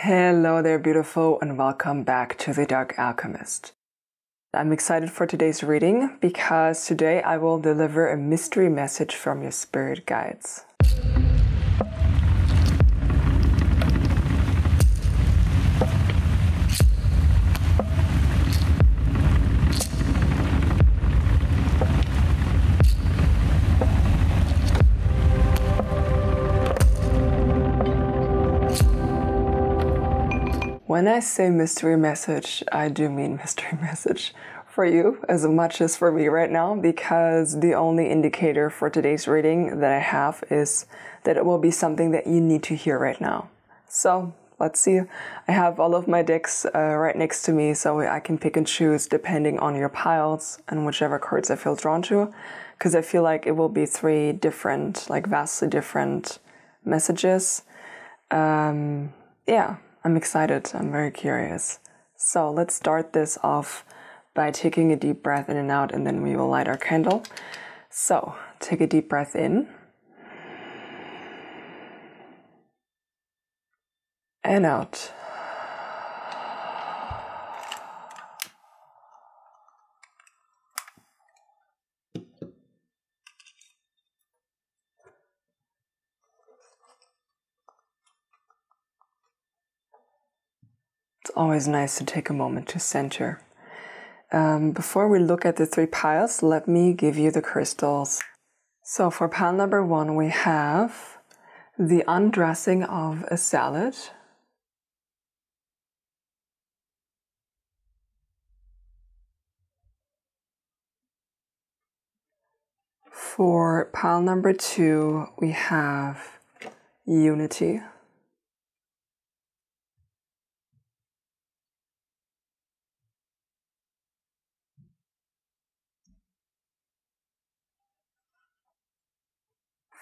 Hello there, beautiful, and welcome back to The Dark Alchemist. I'm excited for today's reading because today I will deliver a mystery message from your spirit guides. When I say mystery message, I do mean mystery message for you as much as for me right now, because the only indicator for today's reading that I have is that it will be something that you need to hear right now. So let's see. I have all of my decks right next to me, so I can pick and choose depending on your piles and whichever cards I feel drawn to, because I feel like it will be three different, like vastly different messages. Yeah. I'm excited. I'm very curious. So let's start this off by taking a deep breath in and out, and then we will light our candle. So take a deep breath in and out. It's always nice to take a moment to center. Before we look at the three piles, let me give you the crystals. So for pile number 1, we have the undressing of a salad. For pile number 2, we have unity.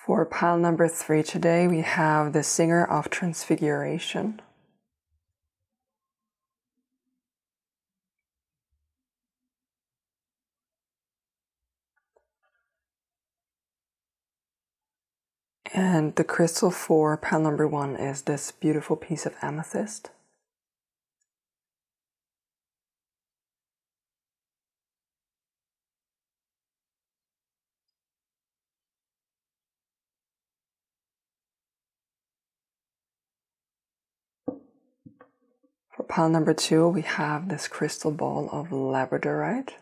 For pile number 3 today, we have the Singer of Transfiguration. And the crystal for pile number 1 is this beautiful piece of amethyst. For pile number 2, we have this crystal ball of labradorite.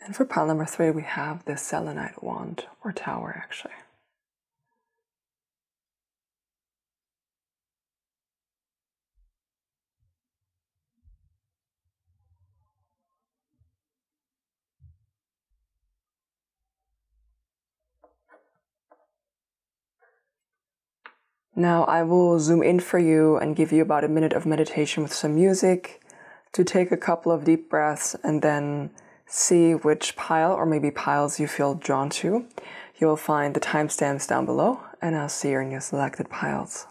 And for pile number 3, we have the selenite wand, or tower actually. Now I will zoom in for you and give you about a minute of meditation with some music to take a couple of deep breaths and then see which pile or maybe piles you feel drawn to. You will find the timestamps down below, and I'll see you in your selected piles.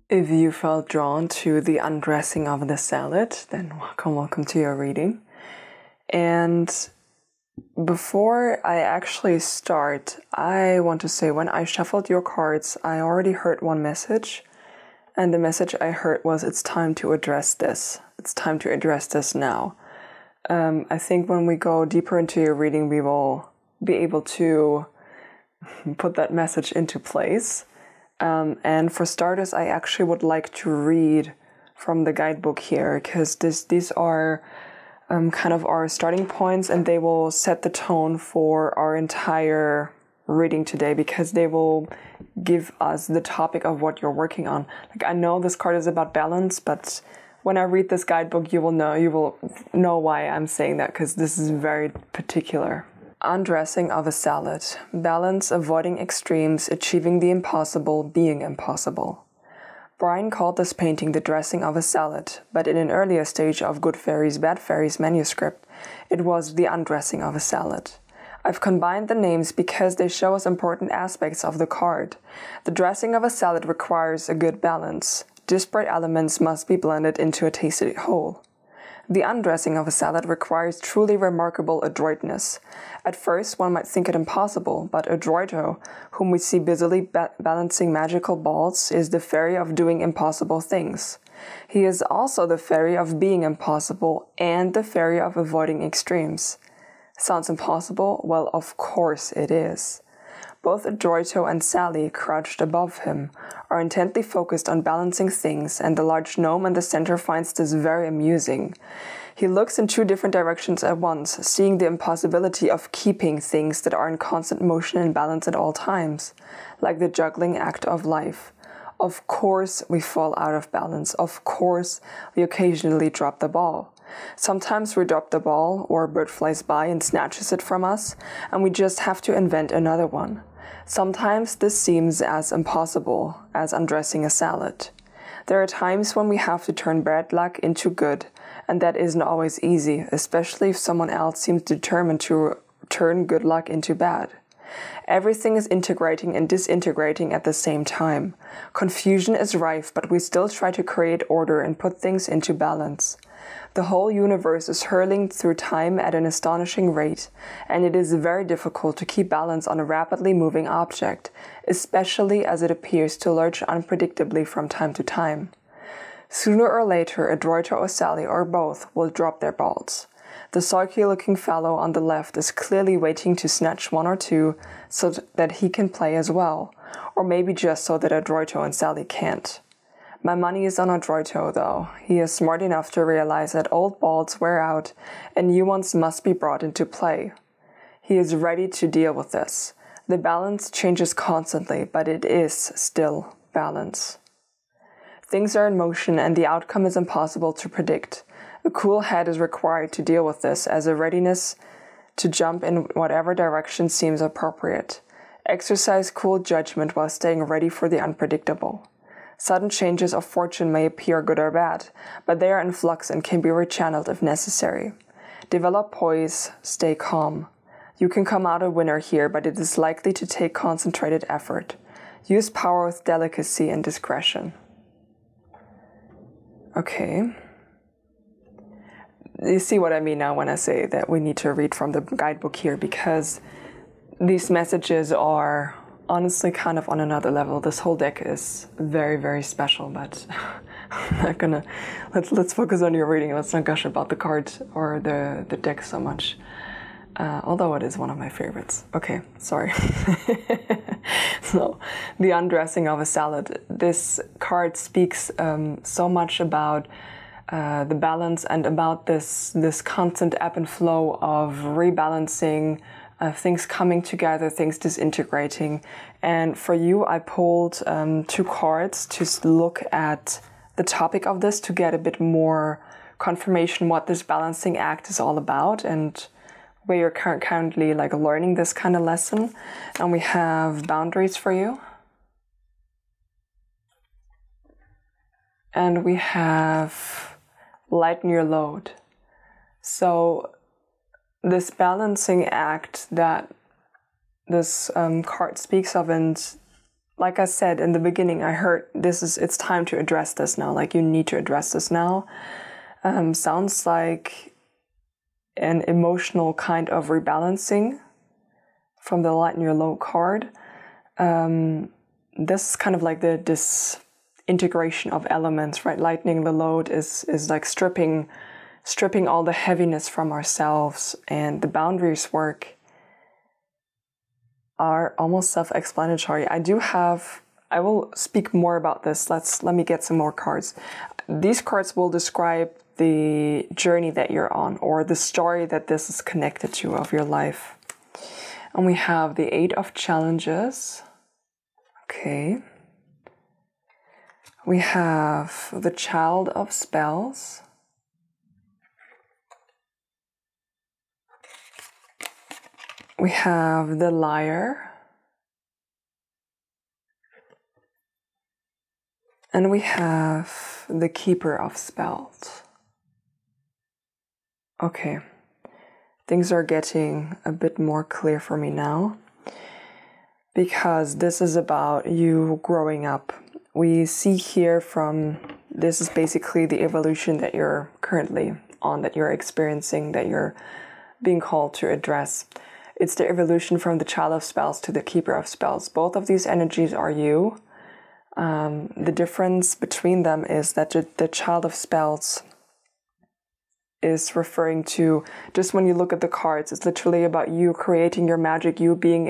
If you felt drawn to the undressing of the salad, then welcome to your reading. And before I actually start, I want to say when I shuffled your cards, I already heard one message, And the message I heard was, it's time to address this. It's time to address this now. I think when we go deeper into your reading, we will be able to put that message into place. And for starters, I actually would like to read from the guidebook here, because these are kind of our starting points, and they will set the tone for our entire reading today, because they will give us the topic of what you're working on. Like, I know this card is about balance, but when I read this guidebook, you will know why I'm saying that, because this is very particular. Undressing of a salad. Balance, avoiding extremes, achieving the impossible, being impossible. Brian called this painting the dressing of a salad, but in an earlier stage of Good Fairies, Bad Fairies manuscript, it was the undressing of a salad. I've combined the names because they show us important aspects of the card. The dressing of a salad requires a good balance. Disparate elements must be blended into a tasty whole. The undressing of a salad requires truly remarkable adroitness. At first, one might think it impossible, but Adroito, whom we see busily balancing magical balls, is the fairy of doing impossible things. He is also the fairy of being impossible and the fairy of avoiding extremes. Sounds impossible? Well, of course it is. Both Adroito and Sally, crouched above him, are intently focused on balancing things, and the large gnome in the center finds this very amusing. He looks in two different directions at once, seeing the impossibility of keeping things that are in constant motion and balance at all times, like the juggling act of life. Of course we fall out of balance. Of course we occasionally drop the ball. Sometimes we drop the ball, or a bird flies by and snatches it from us, and we just have to invent another one. Sometimes this seems as impossible as undressing a salad. There are times when we have to turn bad luck into good, and that isn't always easy, especially if someone else seems determined to turn good luck into bad. Everything is integrating and disintegrating at the same time. Confusion is rife, but we still try to create order and put things into balance. The whole universe is hurling through time at an astonishing rate, and it is very difficult to keep balance on a rapidly moving object, especially as it appears to lurch unpredictably from time to time. Sooner or later, Adroito or Sally or both will drop their balls. The sulky-looking fellow on the left is clearly waiting to snatch one or two so that he can play as well, or maybe just so that Adroito and Sally can't. My money is on Adroito, though. He is smart enough to realize that old balls wear out and new ones must be brought into play. He is ready to deal with this. The balance changes constantly, but it is still balance. Things are in motion and the outcome is impossible to predict. A cool head is required to deal with this, as a readiness to jump in whatever direction seems appropriate. Exercise cool judgment while staying ready for the unpredictable. Sudden changes of fortune may appear good or bad, but they are in flux and can be rechanneled if necessary. Develop poise, stay calm. You can come out a winner here, but it is likely to take concentrated effort. Use power with delicacy and discretion. Okay. You see what I mean now when I say that we need to read from the guidebook here, because these messages are honestly kind of on another level. This whole deck is very, very special, but I'm not gonna, let's focus on your reading. Let's not gush about the cards or the deck so much. Although it is one of my favorites. Okay, sorry. So, the undressing of a salad. This card speaks so much about the balance and about this constant ebb and flow of rebalancing, things coming together, things disintegrating. And for you, I pulled 2 cards to look at the topic of this, to get a bit more confirmation what this balancing act is all about and where you're currently like learning this kind of lesson. And we have boundaries for you. And we have lighten your load. So this balancing act that this card speaks of, and like I said in the beginning, I heard it's time to address this now, like you need to address this now. Sounds like an emotional kind of rebalancing from the lighten your load card. This is kind of like this integration of elements, right? Lightening the load is like stripping all the heaviness from ourselves, and the boundaries work are almost self-explanatory. I will speak more about this. Let me get some more cards. These cards will describe the journey that you're on, or the story that this is connected to of your life. And we have the 8 of Challenges. Okay. We have the Child of Spells. We have the Liar. And we have the Keeper of Spells. Okay. Things are getting a bit more clear for me now, because this is about you growing up. We see here this is basically the evolution that you're currently on, that you're experiencing, that you're being called to address. It's the evolution from the Child of Spells to the Keeper of Spells. Both of these energies are you. The difference between them is that the Child of Spells is referring to, just when you look at the cards, it's literally about you creating your magic, you being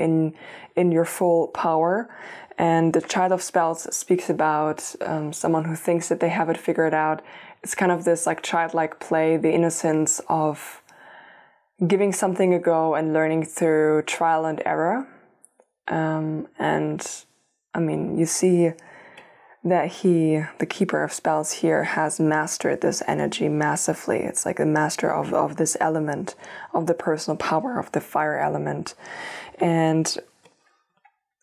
in your full power. And the Child of Spells speaks about someone who thinks that they have it figured out. It's kind of this like childlike play, the innocence of giving something a go and learning through trial and error. And I mean, you see that the Keeper of Spells here has mastered this energy massively. It's like a master of this element, of the personal power, of the fire element. And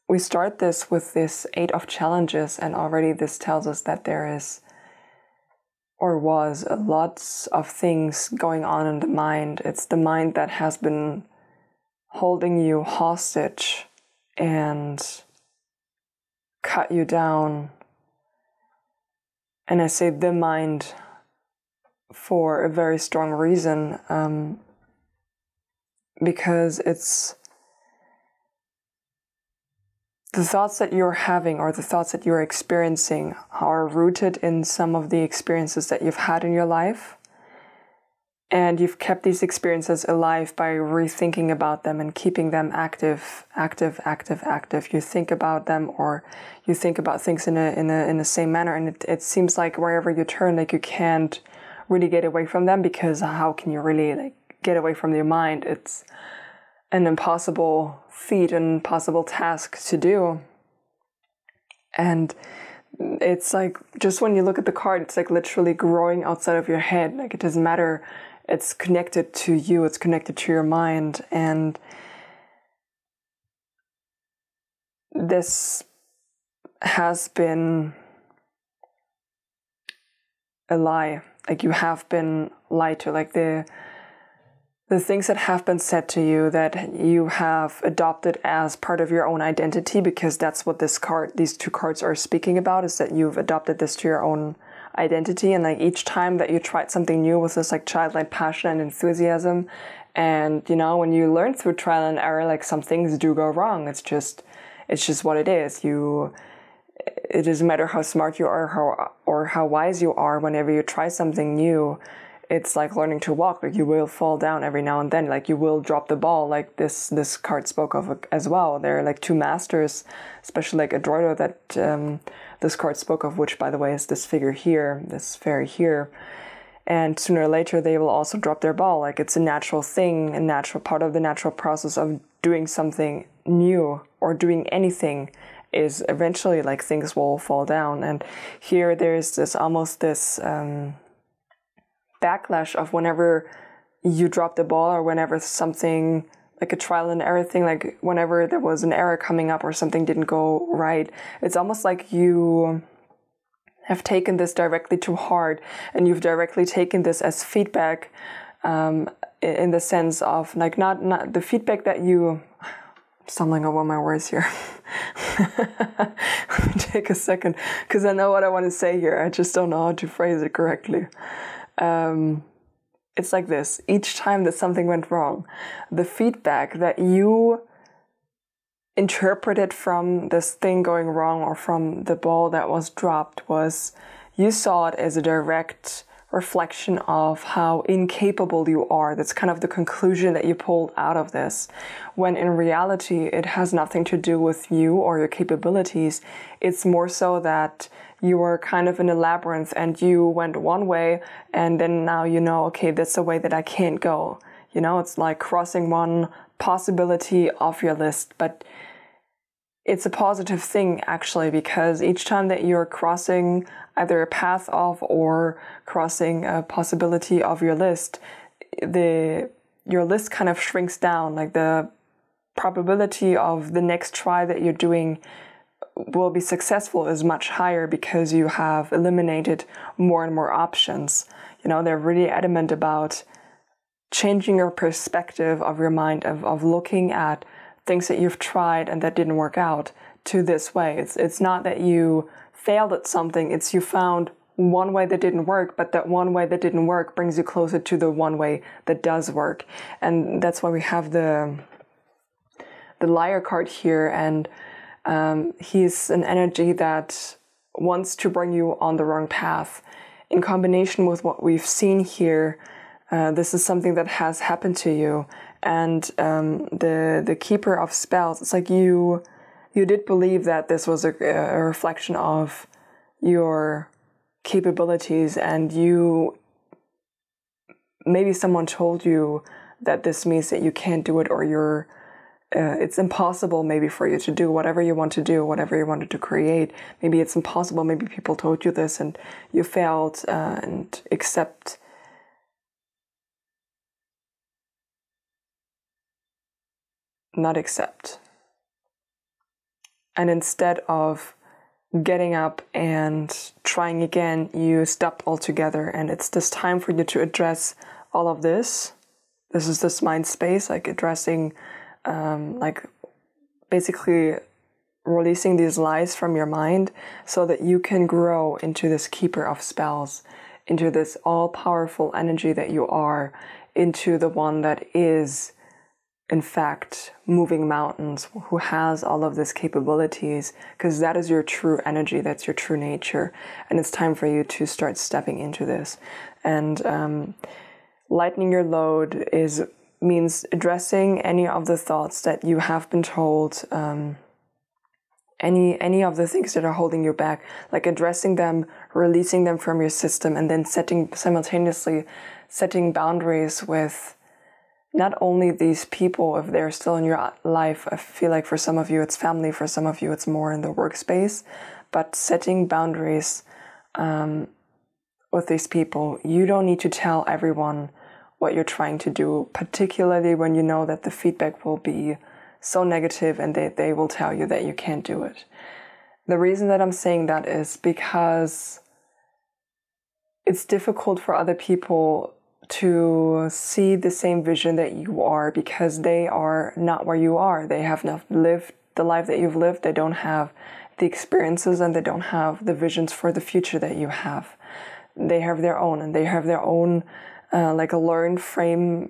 we start this with this 8 of Challenges, and already this tells us that there is, or was, lots of things going on in the mind. It's the mind that has been holding you hostage and cut you down. And I say the mind for a very strong reason, because it's the thoughts that you're having, or the thoughts that you're experiencing, are rooted in some of the experiences that you've had in your life. And you've kept these experiences alive by rethinking about them and keeping them active. You think about them, or you think about things in the same manner. And it seems like wherever you turn, like you can't really get away from them, because how can you really like get away from your mind? It's an impossible feat, an impossible task to do. And it's like, just when you look at the card, it's like literally growing outside of your head. Like, it doesn't matter. It's connected to you. It's connected to your mind. And this has been a lie. Like, you have been lied to. Like, the things that have been said to you, that you have adopted as part of your own identity, because that's what these 2 cards are speaking about, is that you've adopted this to your own identity. And like, each time that you tried something new with this like childlike passion and enthusiasm, and you know, when you learn through trial and error, like some things do go wrong. It's just what it is. It doesn't matter how smart you are, or how wise you are. Whenever you try something new, it's like learning to walk. Like, you will fall down every now and then. Like, you will drop the ball. Like this card spoke of as well. There are like 2 masters, especially like Adroito, that this card spoke of, which by the way is this figure here, this fairy here. And sooner or later they will also drop their ball. Like, it's a natural thing, a natural part of the natural process of doing something new, or doing anything, is eventually like things will fall down. And here there's almost this backlash of whenever you drop the ball, or whenever something like a trial and error thing, like whenever there was an error coming up or something didn't go right, it's almost like you have taken this directly to heart, and you've directly taken this as feedback, in the sense of like not the feedback that you, I'm stumbling over my words here. Let me take a second, because I know what I want to say here. I just don't know how to phrase it correctly. It's like this: each time that something went wrong, the feedback that you interpreted from this thing going wrong or from the ball that was dropped was you saw it as a direct reflection of how incapable you are. That's kind of the conclusion that you pulled out of this, when in reality it has nothing to do with you or your capabilities. It's more so that you were kind of in a labyrinth and you went one way, and then now you know, okay, that's the way that I can't go. You know, it's like crossing one possibility off your list, but it's a positive thing actually, because each time that you're crossing either a path of or crossing a possibility of your list, your list kind of shrinks down. Like the probability of the next try that you're doing will be successful is much higher because you have eliminated more and more options. You know, they're really adamant about changing your perspective of your mind, of looking at things that you've tried and that didn't work out to this way. It's not that you failed at something, it's you found one way that didn't work, but that one way that didn't work brings you closer to the one way that does work. And that's why we have the liar card here, and he's an energy that wants to bring you on the wrong path. In combination with what we've seen here, this is something that has happened to you. And the keeper of spells, it's like you did believe that this was a reflection of your capabilities, and maybe someone told you that this means that you can't do it, or it's impossible maybe for you to do whatever you want to do, whatever you wanted to create. Maybe it's impossible. Maybe people told you this and you failed, and not accept. And instead of getting up and trying again, you stopped altogether. And it's this time for you to address all of this. This is this mind space, like addressing, like basically releasing these lies from your mind so that you can grow into this keeper of spells, into this all-powerful energy that you are, into the one that is in fact moving mountains, who has all of these capabilities, because that is your true energy, that's your true nature. And it's time for you to start stepping into this. And lightening your load means addressing any of the thoughts that you have been told, any of the things that are holding you back, like addressing them, releasing them from your system, and then simultaneously setting boundaries with not only these people, if they're still in your life. I feel like for some of you it's family, for some of you it's more in the workspace, but setting boundaries with these people. You don't need to tell everyone what you're trying to do, particularly when you know that the feedback will be so negative and they will tell you that you can't do it. The reason that I'm saying that is because it's difficult for other people to see the same vision that you are, because they are not where you are. They have not lived the life that you've lived. They don't have the experiences, and they don't have the visions for the future that you have. They have their own, and they have their own like a learned frame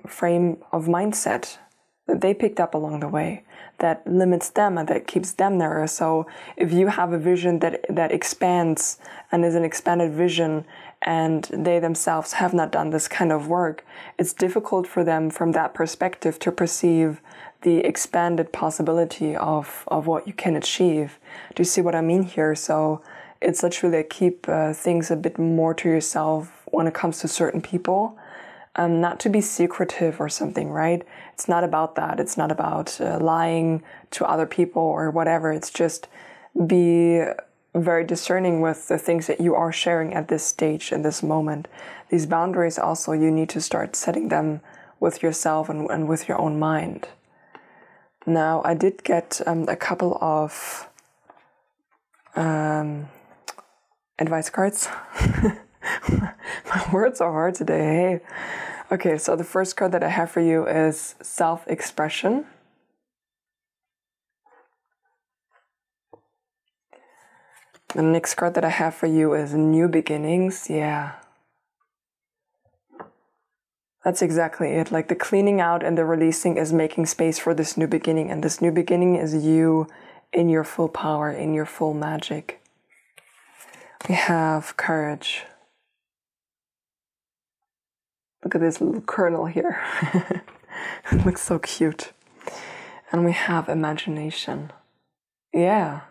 of mindset that they picked up along the way that limits them and that keeps them narrow. So if you have a vision that expands and is an expanded vision, and they themselves have not done this kind of work, it's difficult for them from that perspective to perceive the expanded possibility of what you can achieve. Do you see what I mean here? So it's literally keep things a bit more to yourself when it comes to certain people. Not to be secretive or something, right? It's not about that. It's not about lying to other people or whatever. It's just be very discerning with the things that you are sharing at this stage, in this moment. These boundaries also, you need to start setting them with yourself and with your own mind. Now, I did get a couple of advice cards. My words are hard today, hey. Okay, so the first card that I have for you is self-expression. The next card that I have for you is new beginnings. Yeah. That's exactly it. Like the cleaning out and the releasing is making space for this new beginning. And this new beginning is you in your full power, in your full magic. We have courage. Look at this little kernel here. It looks so cute. And we have imagination. Yeah.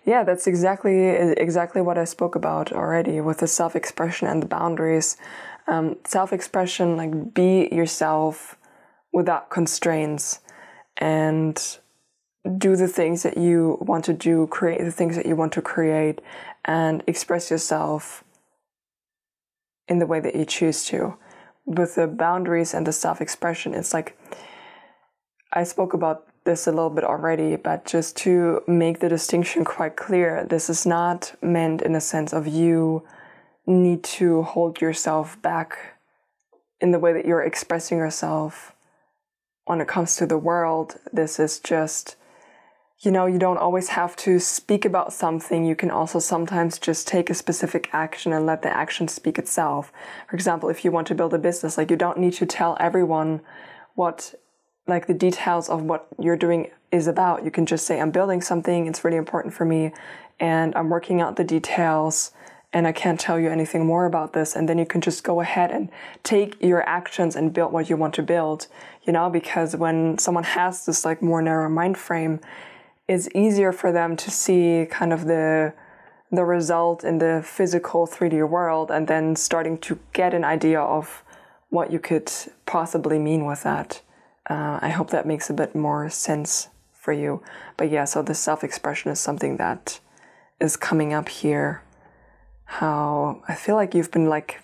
Yeah, that's exactly what I spoke about already with the self-expression and the boundaries. Self-expression, like be yourself without constraints and do the things that you want to do, create the things that you want to create, and express yourself in the way that you choose to. With the boundaries and the self-expression, it's like, I spoke about this a little bit already, but just to make the distinction quite clear, this is not meant in a sense of you need to hold yourself back in the way that you're expressing yourself when it comes to the world. This is just, you know, you don't always have to speak about something. You can also sometimes just take a specific action and let the action speak itself. For example, if you want to build a business, like you don't need to tell everyone what, like the details of what you're doing is about. You can just say, I'm building something, it's really important for me, and I'm working out the details, and I can't tell you anything more about this. And then you can just go ahead and take your actions and build what you want to build, you know, because when someone has this like more narrow mind frame, it's easier for them to see kind of the result in the physical 3D world, and then starting to get an idea of what you could possibly mean with that. I hope that makes a bit more sense for you. But yeah, so the self-expression is something that is coming up here. How I feel like you've been like,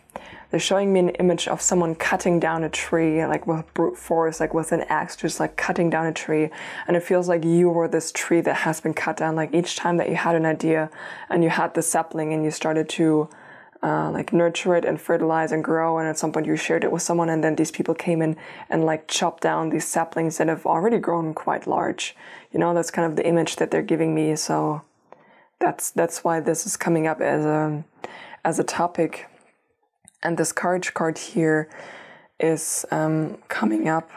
they're showing me an image of someone cutting down a tree, like with brute force, like with an axe, just like cutting down a tree. And it feels like you were this tree that has been cut down. Like each time that you had an idea and you had the sapling and you started to like nurture it and fertilize and grow, and at some point you shared it with someone, and then these people came in and like chopped down these saplings that have already grown quite large. You know, that's kind of the image that they're giving me. So that's why this is coming up as a topic. And this courage card here is coming up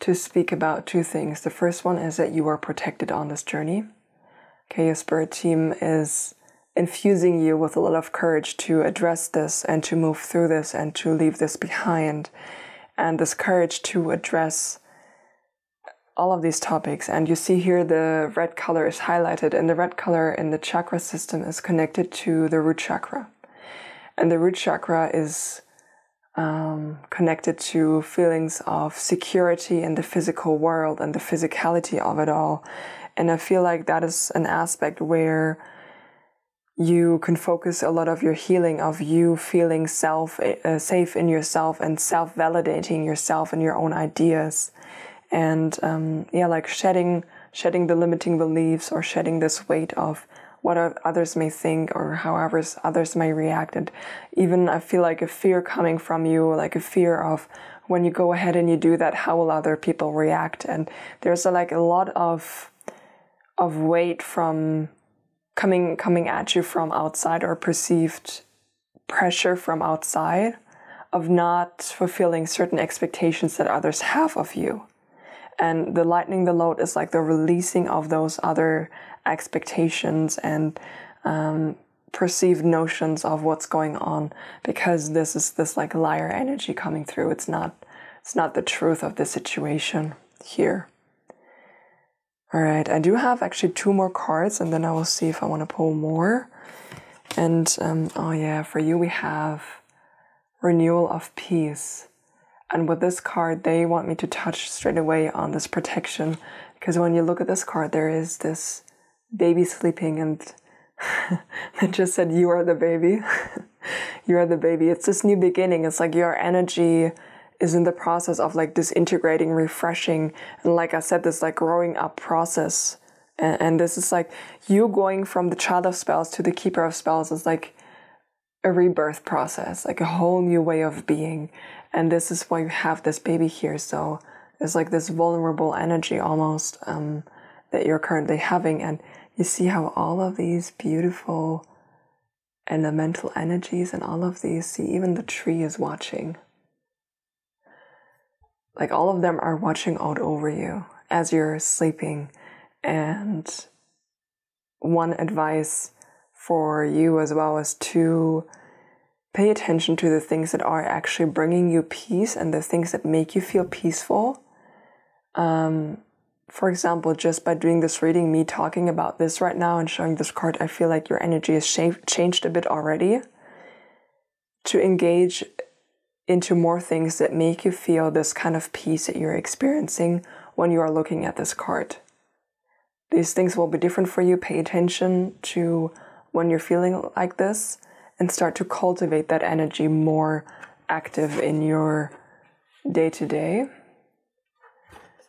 to speak about two things. The first one is that you are protected on this journey. Okay, your spirit team is infusing you with a lot of courage to address this and to move through this and to leave this behind. And this courage to address all of these topics. And you see here the red color is highlighted, and the red color in the chakra system is connected to the root chakra. And the root chakra is connected to feelings of security in the physical world and the physicality of it all. And I feel like that is an aspect where you can focus a lot of your healing, of you feeling safe in yourself and self-validating yourself and your own ideas. And yeah, like shedding the limiting beliefs, or shedding this weight of what others may think or however others may react. And even I feel like a fear coming from you, like a fear of when you go ahead and you do that, how will other people react? And there's like a lot of weight from coming at you from outside, or perceived pressure from outside of not fulfilling certain expectations that others have of you. And the lightening the load is like the releasing of those other expectations and perceived notions of what's going on, because this is this like liar energy coming through. It's not the truth of the situation here. All right, I do have actually 2 more cards, and then I will see if I want to pull more. And oh yeah, for you we have Renewal of Peace. And with this card, they want me to touch straight away on this protection, because when you look at this card, there is this baby sleeping, and it just said, you are the baby. You are the baby. It's this new beginning. It's like your energy is in the process of like disintegrating, refreshing. And like I said, this like growing up process. And this is like you going from the child of spells to the keeper of spells is like a rebirth process, like a whole new way of being. And this is why you have this baby here. So it's like this vulnerable energy almost that you're currently having. And you see how all of these beautiful elemental energies and all of these, see, even the tree is watching. like all of them are watching out over you as you're sleeping. And one advice for you as well is to pay attention to the things that are actually bringing you peace and the things that make you feel peaceful. For example, just by doing this reading, me talking about this right now and showing this card, I feel like your energy has changed a bit already. To engage into more things that make you feel this kind of peace that you're experiencing when you are looking at this card. These things will be different for you. Pay attention to when you're feeling like this and start to cultivate that energy more active in your day-to-day.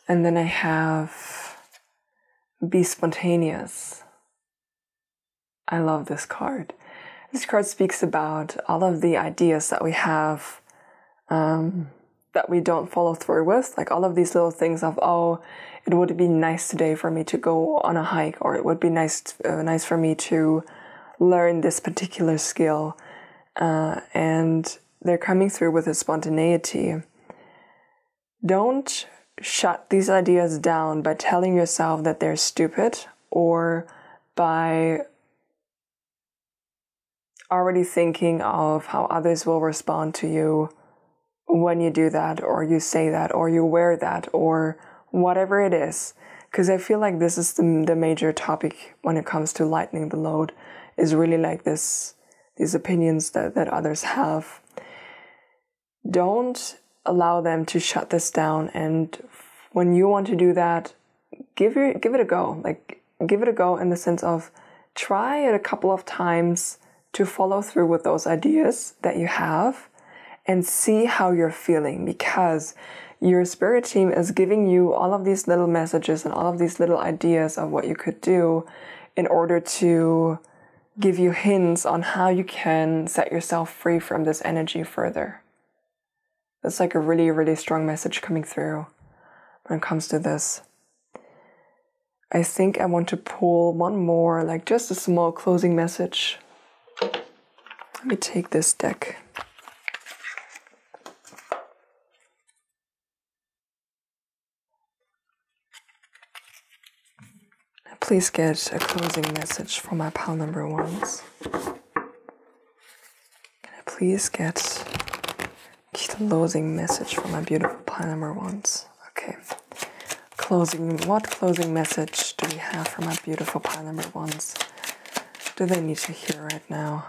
And then I have be spontaneous. I love this card. This card speaks about all of the ideas that we have that we don't follow through with, like all of these little things of, oh, it would be nice today for me to go on a hike, or it would be nice for me to learn this particular skill. And they're coming through with a spontaneity. Don't shut these ideas down by telling yourself that they're stupid, or by already thinking of how others will respond to you when you do that, or you say that, or you wear that, or whatever it is. Because I feel like this is the major topic when it comes to lightening the load, is really like these opinions that others have. Don't allow them to shut this down. And when you want to do that, give it a go. Like, give it a go in the sense of try it a couple of times to follow through with those ideas that you have and see how you're feeling, because your spirit team is giving you all of these little messages and all of these little ideas of what you could do in order to give you hints on how you can set yourself free from this energy further. That's like a really, really strong message coming through when it comes to this. I think I want to pull one more, like just a small closing message. Let me take this deck. Please get a closing message for my pile number ones. Can I please get a closing message for my beautiful pile number ones? Okay. What closing message do we have for my beautiful pile number ones? Do they need to hear right now?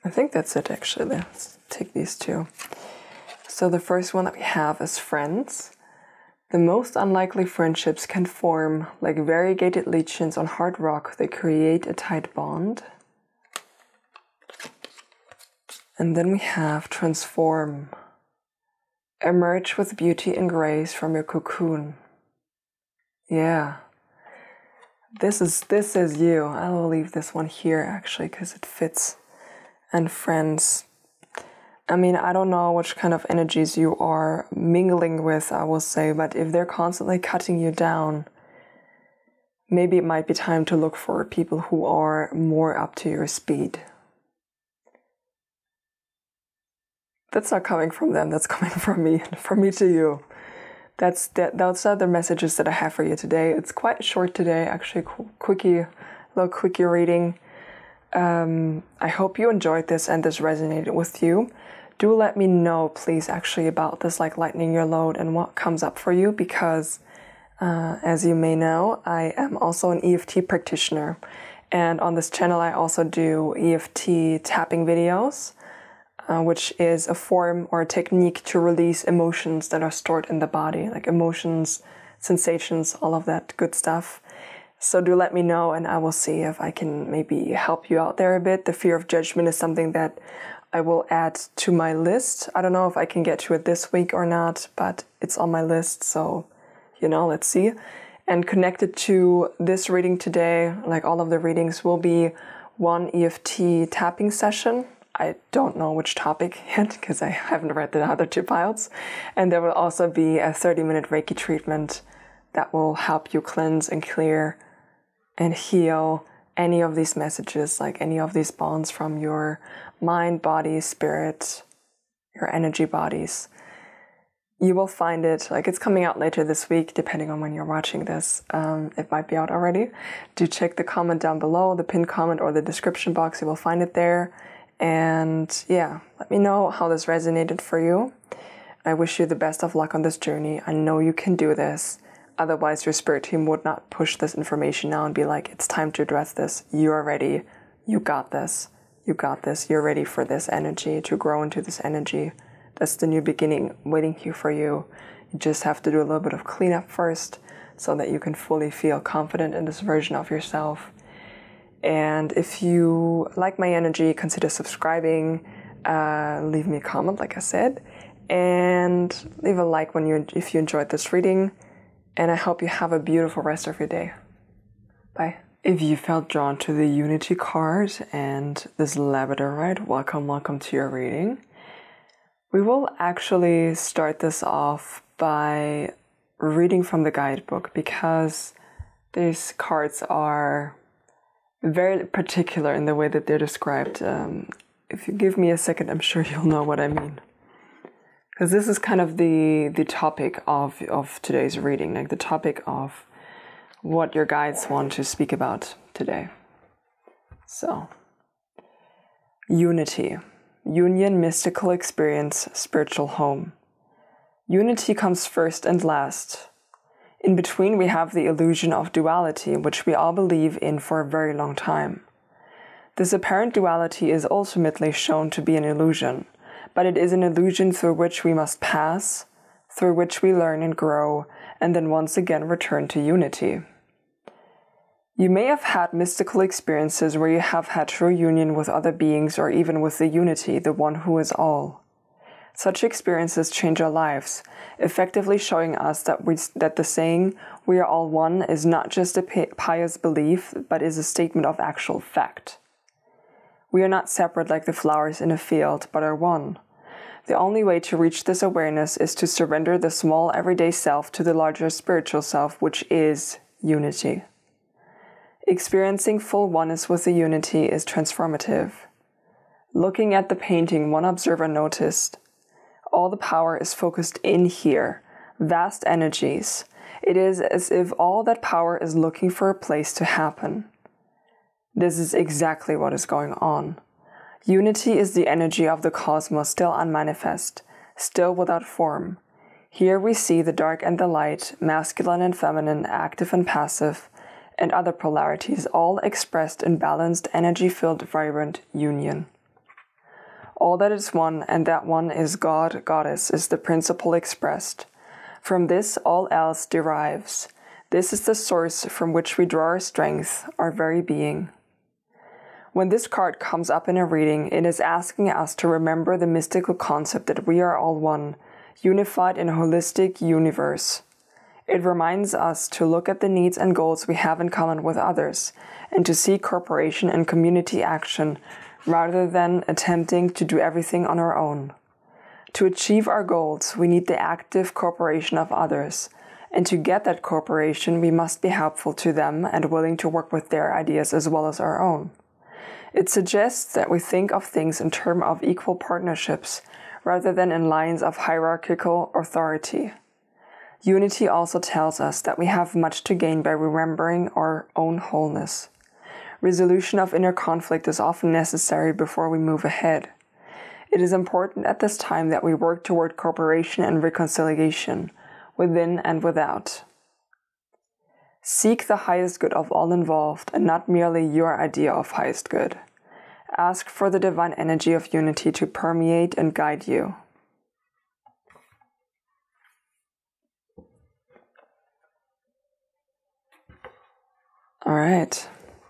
I think that's it, actually. Let's take these two. So the first one that we have is friends. The most unlikely friendships can form like variegated legions on hard rock. They create a tight bond. And then we have transform. Emerge with beauty and grace from your cocoon. Yeah. This is you. I will leave this one here, actually, because it fits. And friends, I mean, I don't know which kind of energies you are mingling with, I will say, but if they're constantly cutting you down, maybe it might be time to look for people who are more up to your speed. That's not coming from them, that's coming from me to you. Those are the messages that I have for you today. It's quite short today, actually, little quickie reading. I hope you enjoyed this and this resonated with you. Do let me know, please, actually, about this, like lightening your load and what comes up for you, because as you may know, I am also an EFT practitioner. And on this channel, I also do EFT tapping videos, which is a form or a technique to release emotions that are stored in the body, like emotions, sensations, all of that good stuff. So do let me know, and I will see if I can maybe help you out there a bit. The fear of judgment is something that I will add to my list. I don't know if I can get to it this week or not, but it's on my list, so, let's see. And connected to this reading today, like all of the readings, will be one EFT tapping session. I don't know which topic yet, because I haven't read the other two piles. And there will also be a 30-minute Reiki treatment that will help you cleanse and clear and heal any of these messages, like any of these bonds from your mind, body, spirit, your energy bodies, you will find it, like it's coming out later this week, depending on when you're watching this. It might be out already. Do check the comment down below, the pinned comment or the description box. You will find it there. And yeah, let me know how this resonated for you. I wish you the best of luck on this journey. I know you can do this. Otherwise, your spirit team would not push this information now and be like, it's time to address this. You are ready. You got this. You got this. You're ready for this energy, to grow into this energy. That's the new beginning waiting here for you. You just have to do a little bit of cleanup first so that you can fully feel confident in this version of yourself. And if you like my energy, consider subscribing, leave me a comment, like I said, and leave a like if you enjoyed this reading. And I hope you have a beautiful rest of your day. Bye. If you felt drawn to the Unity card and this Labradorite, welcome to your reading. We will actually start this off by reading from the guidebook, because these cards are very particular in the way that they're described. If you give me a second, I'm sure you'll know what I mean. Because this is kind of the topic of today's reading, like the topic of what your guides want to speak about today. So, Unity. Union, mystical experience, spiritual home. Unity comes first and last. In between, we have the illusion of duality, which we all believe in for a very long time. This apparent duality is ultimately shown to be an illusion, but it is an illusion through which we must pass, through which we learn and grow, and then once again return to unity. You may have had mystical experiences where you have had true union with other beings, or even with the unity, the one who is all. Such experiences change our lives, effectively showing us that the saying, "we are all one," is not just a pious belief, but is a statement of actual fact. We are not separate like the flowers in a field, but are one. The only way to reach this awareness is to surrender the small everyday self to the larger spiritual self, which is unity. Experiencing full oneness with the unity is transformative. Looking at the painting, one observer noticed, all the power is focused in here, vast energies. It is as if all that power is looking for a place to happen. This is exactly what is going on. Unity is the energy of the cosmos, still unmanifest, still without form. Here we see the dark and the light, masculine and feminine, active and passive, and other polarities, all expressed in balanced, energy-filled, vibrant union. All that is one, and that one is God, Goddess, is the principle expressed. From this, all else derives. This is the source from which we draw our strength, our very being. When this card comes up in a reading, it is asking us to remember the mystical concept that we are all one, unified in a holistic universe. It reminds us to look at the needs and goals we have in common with others, and to see cooperation and community action, rather than attempting to do everything on our own. To achieve our goals, we need the active cooperation of others, and to get that cooperation, we must be helpful to them and willing to work with their ideas as well as our own. It suggests that we think of things in terms of equal partnerships, rather than in lines of hierarchical authority. Unity also tells us that we have much to gain by remembering our own wholeness. Resolution of inner conflict is often necessary before we move ahead. It is important at this time that we work toward cooperation and reconciliation, within and without. Seek the highest good of all involved, and not merely your idea of highest good. Ask for the divine energy of unity to permeate and guide you. All right,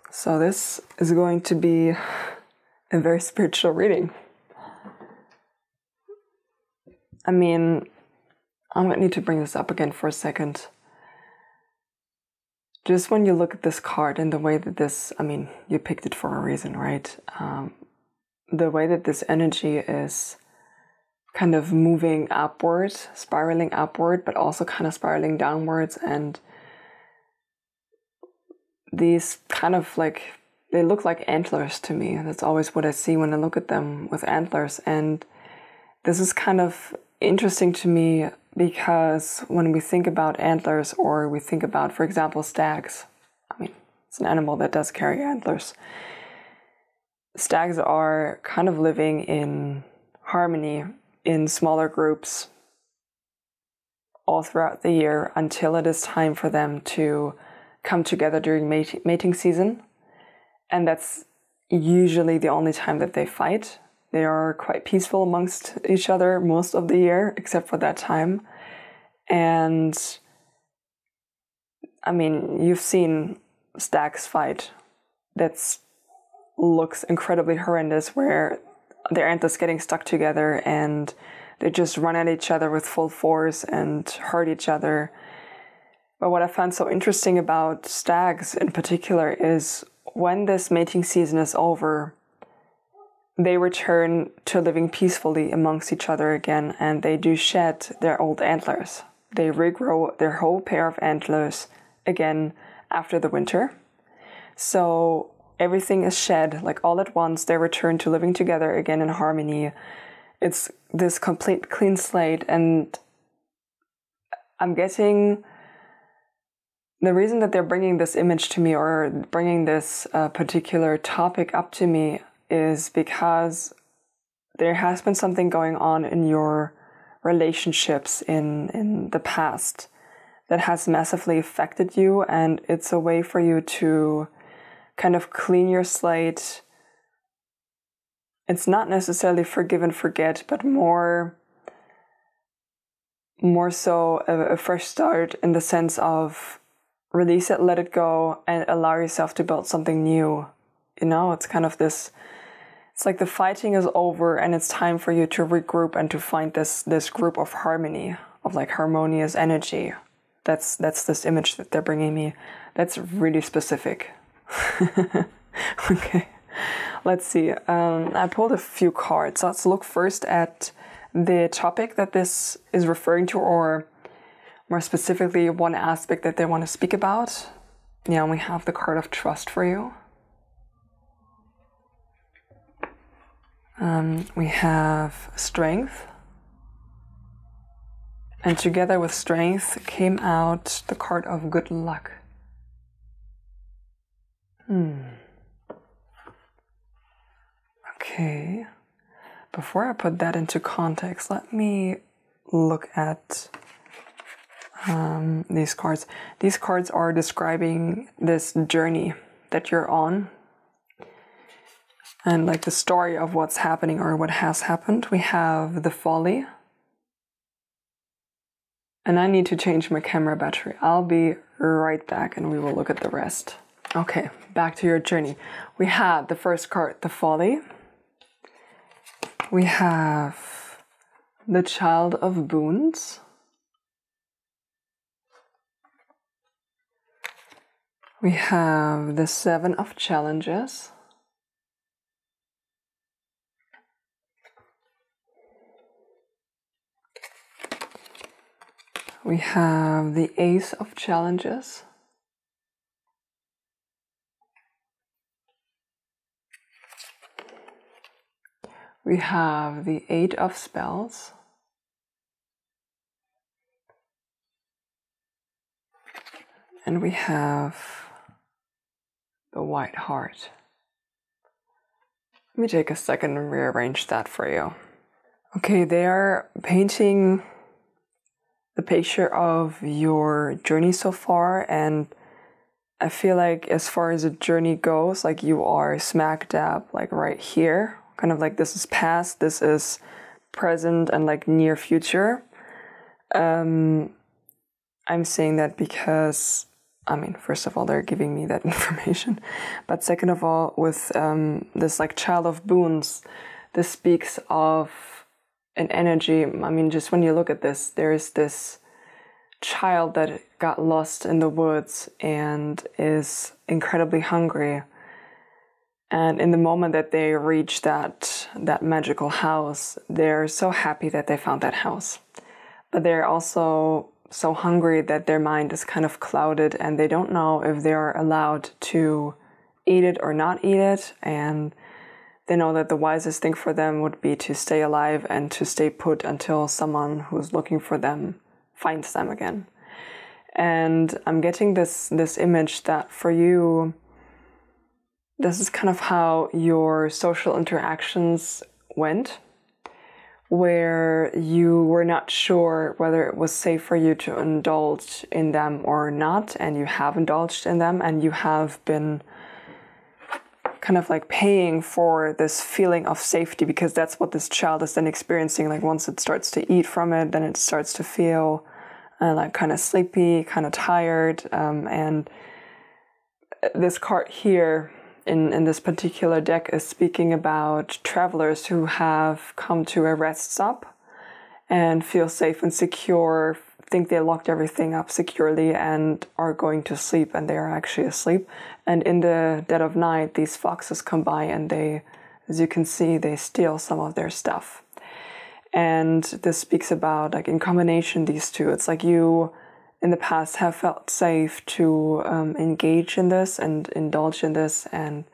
so this is going to be a very spiritual reading. I mean, I'm going to need to bring this up again for a second. Just when you look at this card and the way that this, I mean, you picked it for a reason, right? The way that this energy is kind of moving upward, spiraling upward, but also kind of spiraling downwards, and these kind of like they look like antlers to me. That's always what I see when I look at them, with antlers. And this is kind of interesting to me because when we think about antlers, or we think about, for example, stags, I mean, it's an animal that does carry antlers. Stags are kind of living in harmony in smaller groups all throughout the year until it is time for them to come together during mating season. And that's usually the only time that they fight. They are quite peaceful amongst each other most of the year, except for that time. And I mean, you've seen stags fight. That looks incredibly horrendous, where their antlers getting stuck together and they just run at each other with full force and hurt each other. But what I found so interesting about stags in particular is when this mating season is over, they return to living peacefully amongst each other again, and they do shed their old antlers. They regrow their whole pair of antlers again after the winter. So everything is shed, like all at once. They return to living together again in harmony. It's this complete clean slate, and I'm getting the reason that they're bringing this image to me, or bringing this particular topic up to me, is because there has been something going on in your relationships in the past that has massively affected you, and it's a way for you to kind of clean your slate. It's not necessarily forgive and forget, but more so a fresh start, in the sense of release it, let it go, and allow yourself to build something new. You know, it's kind of this, it's like the fighting is over and it's time for you to regroup and to find this group of harmony, of like harmonious energy. That's this image that they're bringing me. That's really specific. Okay, let's see. I pulled a few cards. Let's look first at the topic that this is referring to, or more specifically, one aspect that they want to speak about. Yeah, and we have the card of trust for you. We have strength. And together with strength came out the card of good luck. Okay. Before I put that into context, let me look at these cards. These cards are describing this journey that you're on, and like the story of what's happening or what has happened. We have the folly. And I need to change my camera battery. I'll be right back and we will look at the rest. Okay, back to your journey. We had the first card, the folly. We have the child of boons. We have the seven of challenges. We have the ace of challenges. We have the eight of spells. And we have the white heart. Let me take a second and rearrange that for you. Okay, they are painting the picture of your journey so far, and I feel like as far as the journey goes, like you are smack dab like right here, kind of like this is past, this is present, and like near future. I'm saying that because, I mean, first of all, they're giving me that information, but second of all, with this like child of boons, this speaks of an energy. I mean, just when you look at this, there's this child that got lost in the woods and is incredibly hungry. And in the moment that they reach that magical house, they're so happy that they found that house. But they're also so hungry that their mind is kind of clouded and they don't know if they are allowed to eat it or not eat it, and they know that the wisest thing for them would be to stay alive and to stay put until someone who's looking for them finds them again. And I'm getting this image that for you, this is kind of how your social interactions went, where you were not sure whether it was safe for you to indulge in them or not, and you have indulged in them, and you have been kind of like paying for this feeling of safety, because that's what this child is then experiencing. Like once it starts to eat from it, then it starts to feel like kind of sleepy, kind of tired, and this card here in this particular deck is speaking about travelers who have come to a rest stop and feel safe and secure, think they locked everything up securely and are going to sleep, and they are actually asleep. And in the dead of night, these foxes come by and they, as you can see, they steal some of their stuff. And this speaks about, like, in combination, these two, it's like you in the past have felt safe to engage in this and indulge in this and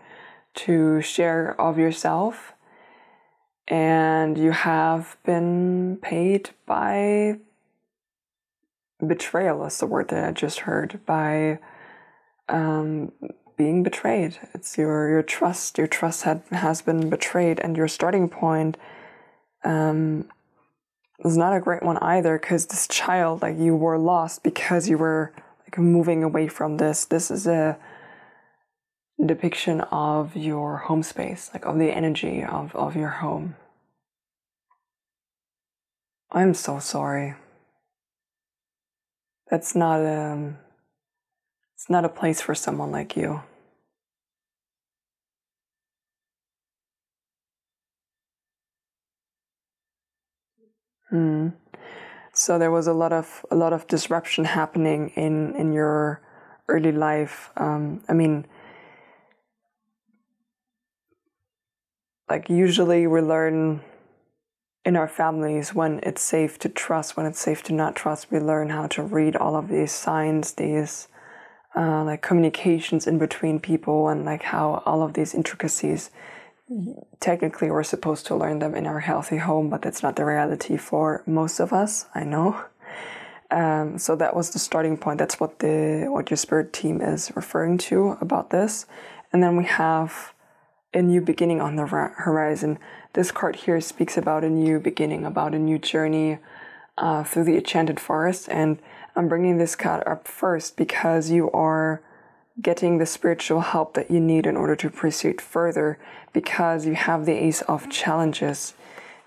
to share of yourself. And you have been paid by betrayal, is the word that I just heard, by being betrayed. It's your trust. Your trust has been betrayed, and your starting point was not a great one either, because this child, like, you were lost because you were like moving away from this. This is a depiction of your home space, like of the energy of your home. I'm so sorry. That's not it's not a place for someone like you. So there was a lot of disruption happening in your early life. I mean, like, usually we learn in our families when it's safe to trust, when it's safe to not trust. We learn how to read all of these signs, these like communications in between people, and like how all of these intricacies. Technically, we're supposed to learn them in our healthy home, but that's not the reality for most of us, I know. So that was the starting point. That's what your spirit team is referring to about this. And then we have a new beginning on the horizon. This card here speaks about a new beginning, about a new journey through the enchanted forest. And I'm bringing this card up first because you are getting the spiritual help that you need in order to proceed further, because you have the Ace of Challenges.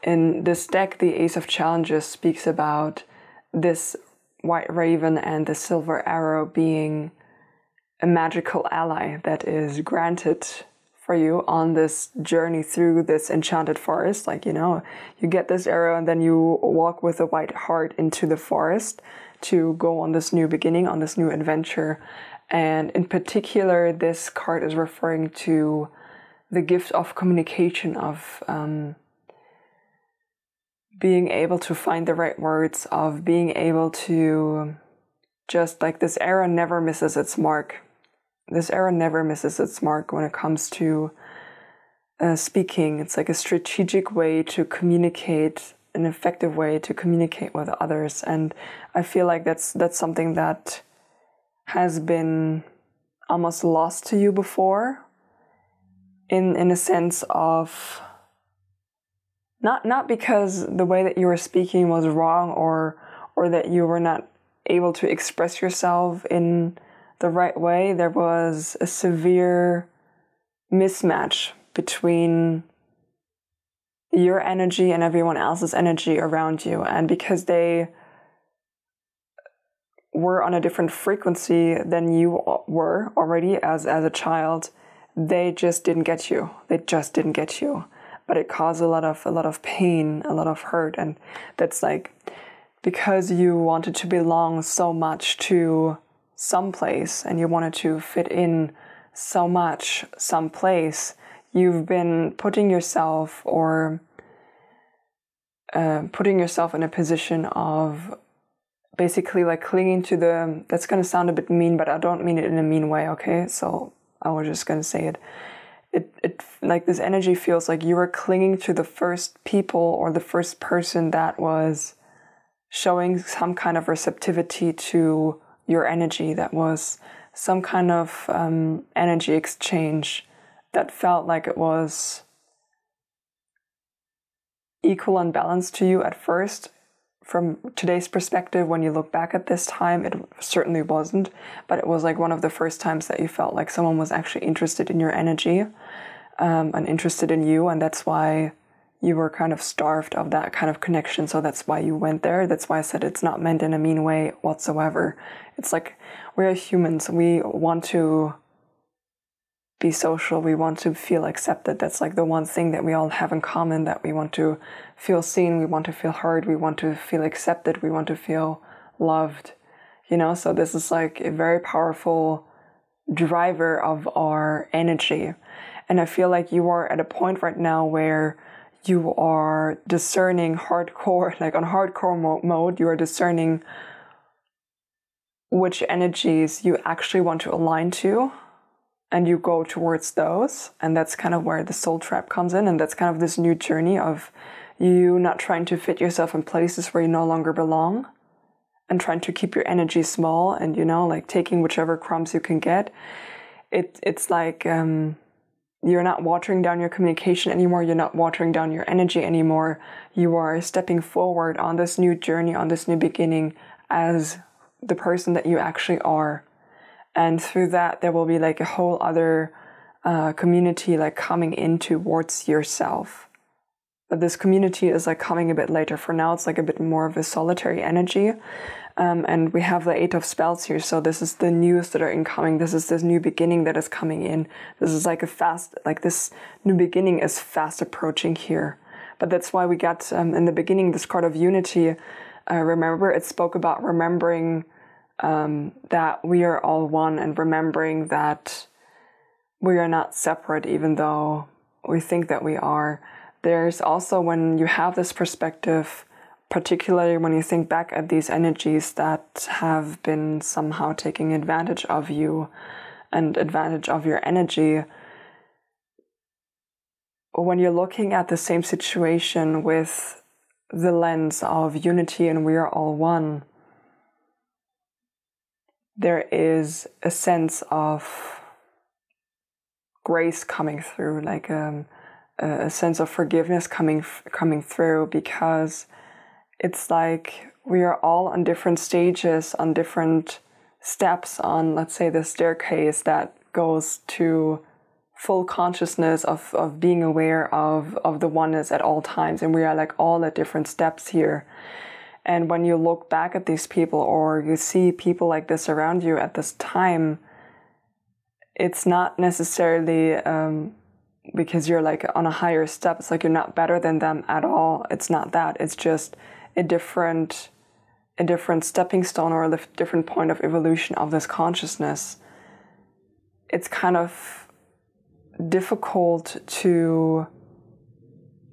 In this deck, the Ace of Challenges speaks about this white raven and the silver arrow being a magical ally that is granted for you on this journey through this enchanted forest. Like, you get this arrow and then you walk with a white heart into the forest to go on this new beginning, on this new adventure. And in particular, this card is referring to the gift of communication, of being able to find the right words, of being able to just, like, this arrow never misses its mark. This arrow never misses its mark when it comes to speaking. It's like a strategic way to communicate, an effective way to communicate with others. And I feel like that's something that has been almost lost to you before, in a sense of not because the way that you were speaking was wrong, or that you were not able to express yourself in the right way. There was a severe mismatch between your energy and everyone else's energy around you, and because they were on a different frequency than you were already as a child, they just didn't get you. But it caused a lot of pain, a lot of hurt, and that's like because you wanted to belong so much to some place and you wanted to fit in so much someplace, you've been putting yourself in a position of basically like clinging to that's going to sound a bit mean, but I don't mean it in a mean way, okay? So I was just going to say it. It like this energy feels like you were clinging to the first people or the first person that was showing some kind of receptivity to your energy, that was some kind of energy exchange that felt like it was equal and balanced to you at first. From today's perspective, when you look back at this time, it certainly wasn't, but it was like one of the first times that you felt like someone was actually interested in your energy and interested in you, and that's why you were kind of starved of that kind of connection. So that's why you went there. That's why I said it's not meant in a mean way whatsoever. It's like we're humans. We want to be social. We want to feel accepted. That's like the one thing that we all have in common, that we want to feel seen. We want to feel heard. We want to feel accepted. We want to feel loved, you know? So this is like a very powerful driver of our energy. And I feel like you are at a point right now where you are discerning hardcore, like on hardcore mode, you are discerning which energies you actually want to align to, and you go towards those. And that's kind of where the soul trap comes in. And that's kind of this new journey of you not trying to fit yourself in places where you no longer belong and trying to keep your energy small and, you know, like taking whichever crumbs you can get. It's like you're not watering down your communication anymore. You're not watering down your energy anymore. You are stepping forward on this new journey, on this new beginning as the person that you actually are. And through that, there will be like a whole other community like coming in towards yourself. But this community is like coming a bit later. For now, it's like a bit more of a solitary energy. And we have the 8 of Spells here. So this is the news that are incoming. This is this new beginning that is coming in. This is like this new beginning is fast approaching here. But that's why we got in the beginning this card of unity. Remember, it spoke about remembering that we are all one, and remembering that we are not separate, even though we think that we are. There's also, when you have this perspective, particularly when you think back at these energies that have been somehow taking advantage of you and advantage of your energy, when you're looking at the same situation with the lens of unity and we are all one, there is a sense of grace coming through, like a sense of forgiveness coming through, because it's like we are all on different stages, on different steps on, let's say, the staircase that goes to full consciousness of being aware of the oneness at all times. And we are like all at different steps here. And when you look back at these people, or you see people like this around you at this time, it's not necessarily because you're like on a higher step. It's like you're not better than them at all. It's not that. It's just a different stepping stone, or a different point of evolution of this consciousness. It's kind of difficult to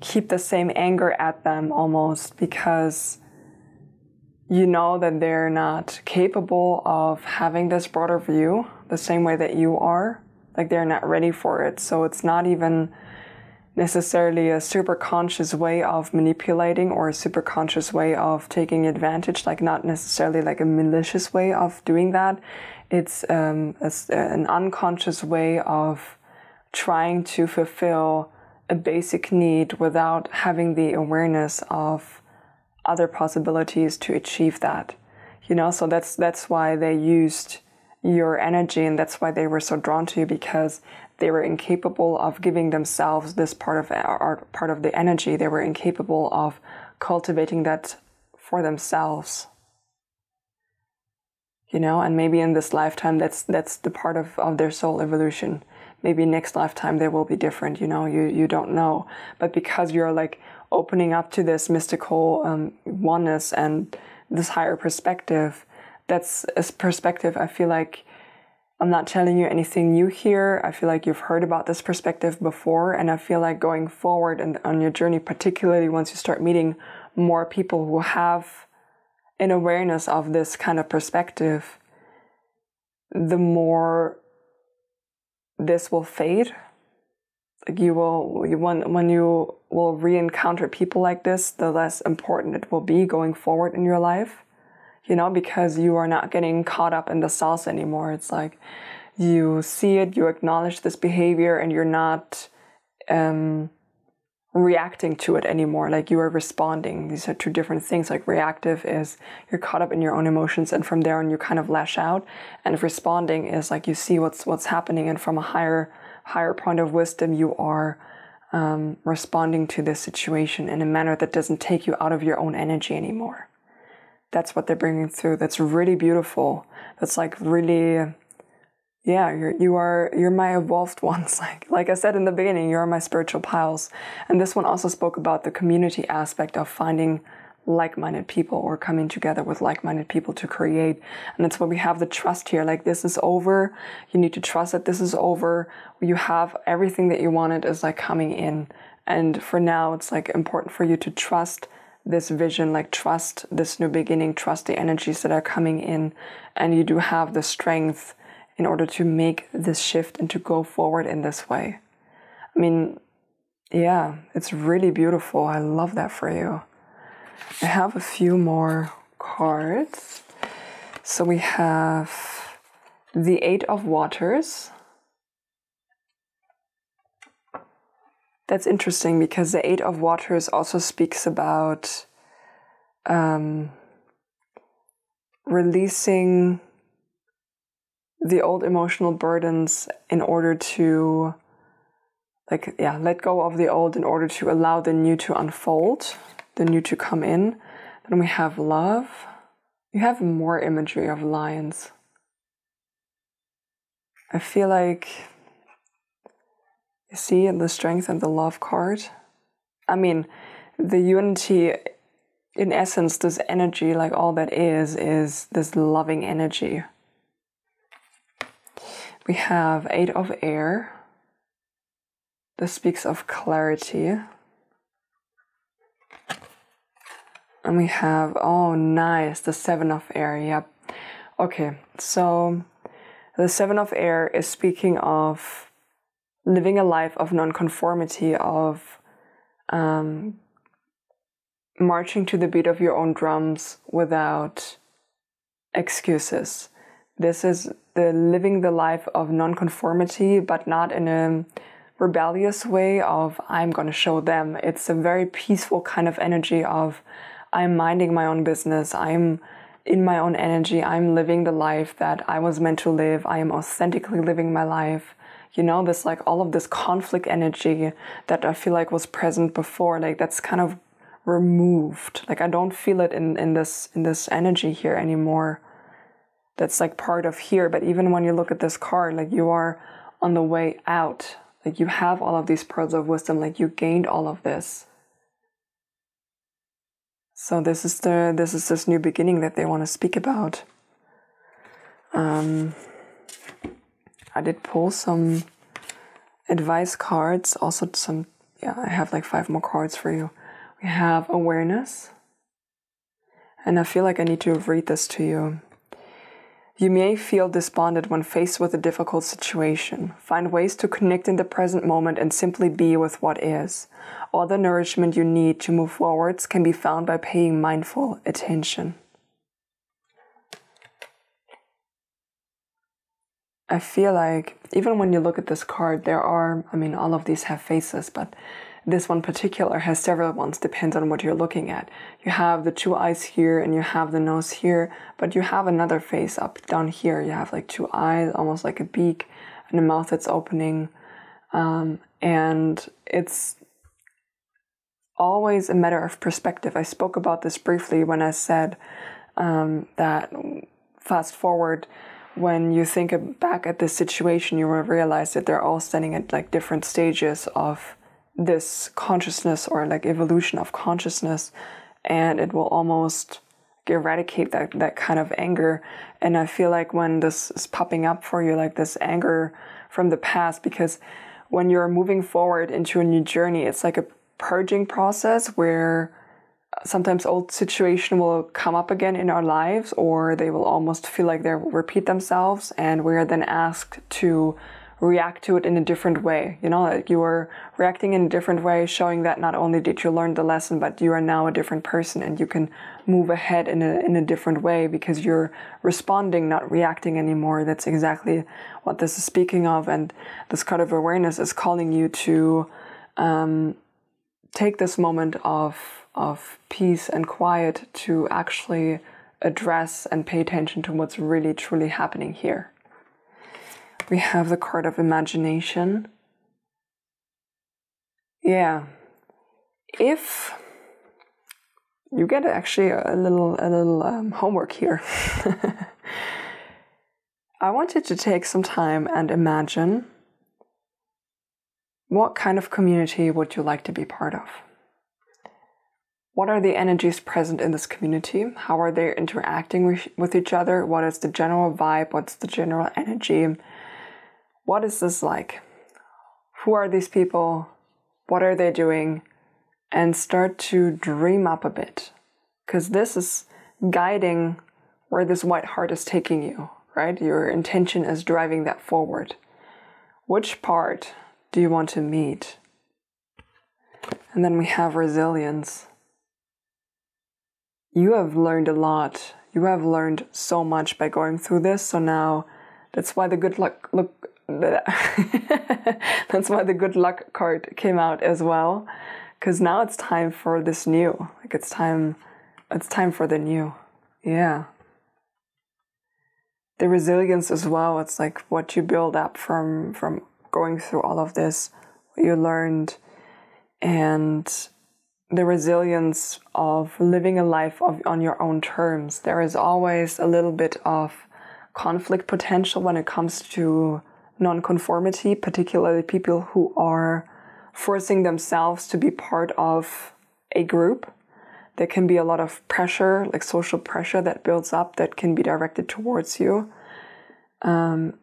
keep the same anger at them almost, because you know that they're not capable of having this broader view the same way that you are. Like, they're not ready for it. So it's not even necessarily a super conscious way of manipulating, or a super conscious way of taking advantage, like not necessarily like a malicious way of doing that. It's an unconscious way of trying to fulfill a basic need without having the awareness of other possibilities to achieve that, you know. So that's why they used your energy, and that's why they were so drawn to you, because they were incapable of giving themselves this part of the energy. They were incapable of cultivating that for themselves, you know. And maybe in this lifetime, that's the part of their soul evolution. Maybe next lifetime they will be different, you know. You don't know. But because you're like opening up to this mystical oneness and this higher perspective, that's a perspective I feel like I'm not telling you anything new here. I feel like you've heard about this perspective before, and I feel like going forward and on your journey, particularly once you start meeting more people who have an awareness of this kind of perspective, the more this will fade. Like when you will re-encounter people like this, the less important it will be going forward in your life, you know, because you are not getting caught up in the sauce anymore. It's like you see it, you acknowledge this behavior, and you're not reacting to it anymore. Like you are responding. These are two different things. Like reactive is you're caught up in your own emotions, and from there on you kind of lash out. And responding is like you see what's happening, and from a higher point of wisdom, you are responding to this situation in a manner that doesn't take you out of your own energy anymore. That's what they're bringing through. That's really beautiful. That's like really, yeah, you're my evolved ones. Like I said in the beginning, you're my spiritual pals. And this one also spoke about the community aspect of finding like-minded people or coming together with like-minded people to create. And that's why we have the trust here. Like, this is over. You need to trust that this is over. You have everything that you wanted is like coming in. And for now, it's like important for you to trust this vision, like trust this new beginning, trust the energies that are coming in. And you do have the strength in order to make this shift and to go forward in this way. I mean, yeah, it's really beautiful. I love that for you. I have a few more cards. So we have the Eight of Waters. That's interesting because the Eight of Waters also speaks about releasing the old emotional burdens in order to, like, yeah, let go of the old in order to allow the new to unfold, the new to come in. Then we have love. You have more imagery of lions. I feel like, you see the strength and the love card. I mean, the unity, in essence, this energy, like all that is this loving energy. We have Eight of Air. This speaks of clarity. And we have, oh nice, the Seven of Air, yep. Okay, so the Seven of Air is speaking of living a life of nonconformity, of marching to the beat of your own drums without excuses. This is the living the life of nonconformity, but not in a rebellious way of I'm going to show them. It's a very peaceful kind of energy of I'm minding my own business. I'm in my own energy. I'm living the life that I was meant to live. I am authentically living my life. You know, this like all of this conflict energy that I feel like was present before, like that's kind of removed. Like I don't feel it in this energy here anymore. That's like part of here. But even when you look at this card, like you are on the way out. Like you have all of these pearls of wisdom. Like you gained all of this. So this is this new beginning that they want to speak about. I did pull some advice cards. Also some, yeah, I have like 5 more cards for you. We have awareness. And I feel like I need to read this to you. You may feel despondent when faced with a difficult situation. Find ways to connect in the present moment and simply be with what is. All the nourishment you need to move forwards can be found by paying mindful attention. I feel like even when you look at this card, there are, I mean, all of these have faces, but this one particular has several ones, depends on what you're looking at. You have the 2 eyes here and you have the nose here, but you have another face up down here. You have like 2 eyes, almost like a beak, and a mouth that's opening. And it's always a matter of perspective. I spoke about this briefly when I said that fast forward, when you think back at this situation, you will realize that they're all standing at like different stages of this consciousness or like evolution of consciousness, and it will almost eradicate that kind of anger. And I feel like when this is popping up for you, like this anger from the past, because when you're moving forward into a new journey, it's like a purging process where sometimes old situation will come up again in our lives, or they will almost feel like they repeat themselves, and we are then asked to react to it in a different way. You know, like you are reacting in a different way, showing that not only did you learn the lesson, but you are now a different person and you can move ahead in a different way because you're responding, not reacting anymore. That's exactly what this is speaking of. And this card of awareness is calling you to take this moment of peace and quiet to actually address and pay attention to what's really truly happening here. We have the card of imagination. Yeah. If you get actually a little homework here. I want you to take some time and imagine what kind of community would you like to be part of? What are the energies present in this community? How are they interacting with each other? What is the general vibe? What's the general energy? What is this like? Who are these people? What are they doing? And start to dream up a bit. Because this is guiding where this white heart is taking you, right? Your intention is driving that forward. Which part do you want to meet? And then we have resilience. You have learned a lot. You have learned so much by going through this. So now that's why the good luck that's why the good luck card came out as well. Because now it's time for this new. Like it's time for the new. Yeah. The resilience as well. It's like what you build up from going through all of this, what you learned, and the resilience of living a life on your own terms. There is always a little bit of conflict potential when it comes to nonconformity, particularly people who are forcing themselves to be part of a group. There can be a lot of pressure, like social pressure that builds up that can be directed towards you. But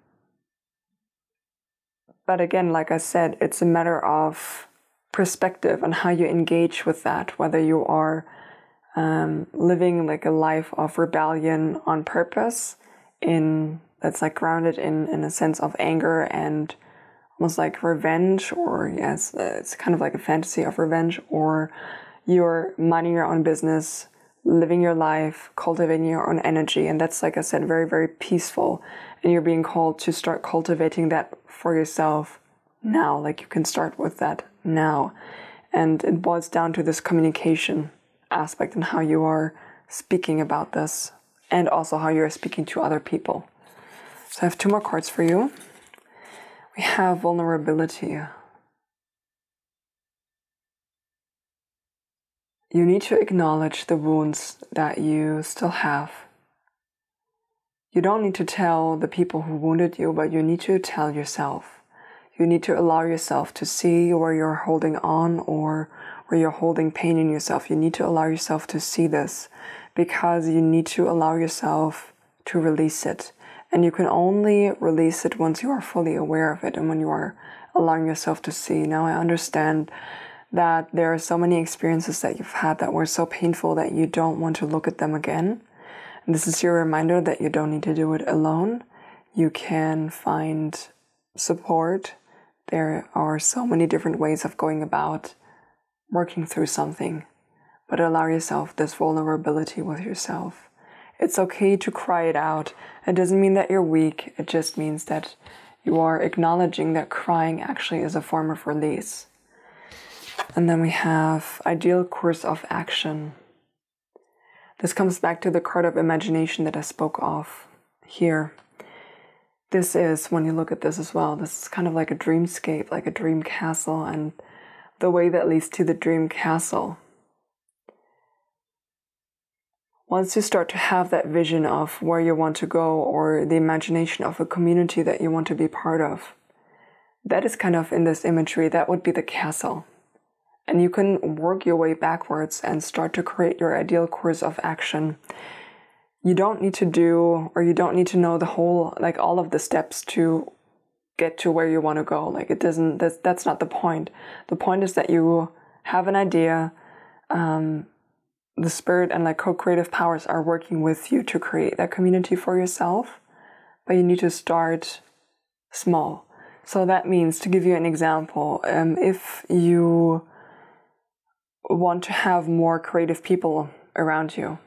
again, like I said, it's a matter of perspective and how you engage with that, whether you are living like a life of rebellion on purpose that's like grounded in a sense of anger and almost like revenge, or yes, it's kind of like a fantasy of revenge, or you're minding your own business, living your life, cultivating your own energy. And that's, like I said, very, very peaceful. And you're being called to start cultivating that for yourself now. Like you can start with that now. And it boils down to this communication aspect and how you are speaking about this, and also how you're speaking to other people. So I have two more cards for you. We have vulnerability. You need to acknowledge the wounds that you still have. You don't need to tell the people who wounded you, but you need to tell yourself. You need to allow yourself to see where you're holding on or where you're holding pain in yourself. You need to allow yourself to see this, because you need to allow yourself to release it. And you can only release it once you are fully aware of it and when you are allowing yourself to see. Now I understand that there are so many experiences that you've had that were so painful that you don't want to look at them again. And this is your reminder that you don't need to do it alone. You can find support. There are so many different ways of going about working through something, but allow yourself this vulnerability with yourself. It's okay to cry it out. It doesn't mean that you're weak. It just means that you are acknowledging that crying actually is a form of release. And then we have ideal course of action. This comes back to the card of imagination that I spoke of here. This is, when you look at this as well, this is kind of like a dreamscape, like a dream castle, and the way that leads to the dream castle. Once you start to have that vision of where you want to go, or the imagination of a community that you want to be part of, that is kind of in this imagery, that would be the castle. And you can work your way backwards and start to create your ideal course of action. You don't need to do, or you don't need to know the whole, like all of the steps to get to where you want to go. Like it doesn't, that's not the point. The point is that you have an idea, the spirit and like co-creative powers are working with you to create that community for yourself, but you need to start small. So that means, to give you an example, if you want to have more creative people around you,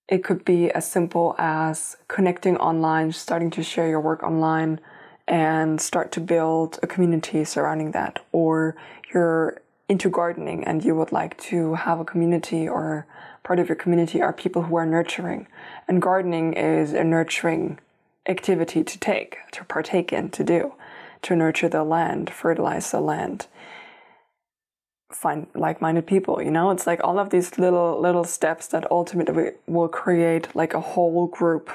it could be as simple as connecting online, starting to share your work online, and start to build a community surrounding that. Or you're into gardening and you would like to have a community, or part of your community are people who are nurturing. And gardening is a nurturing activity to partake in, to do, to nurture the land, fertilize the land, find like-minded people, you know? It's like all of these little steps that ultimately will create like a whole group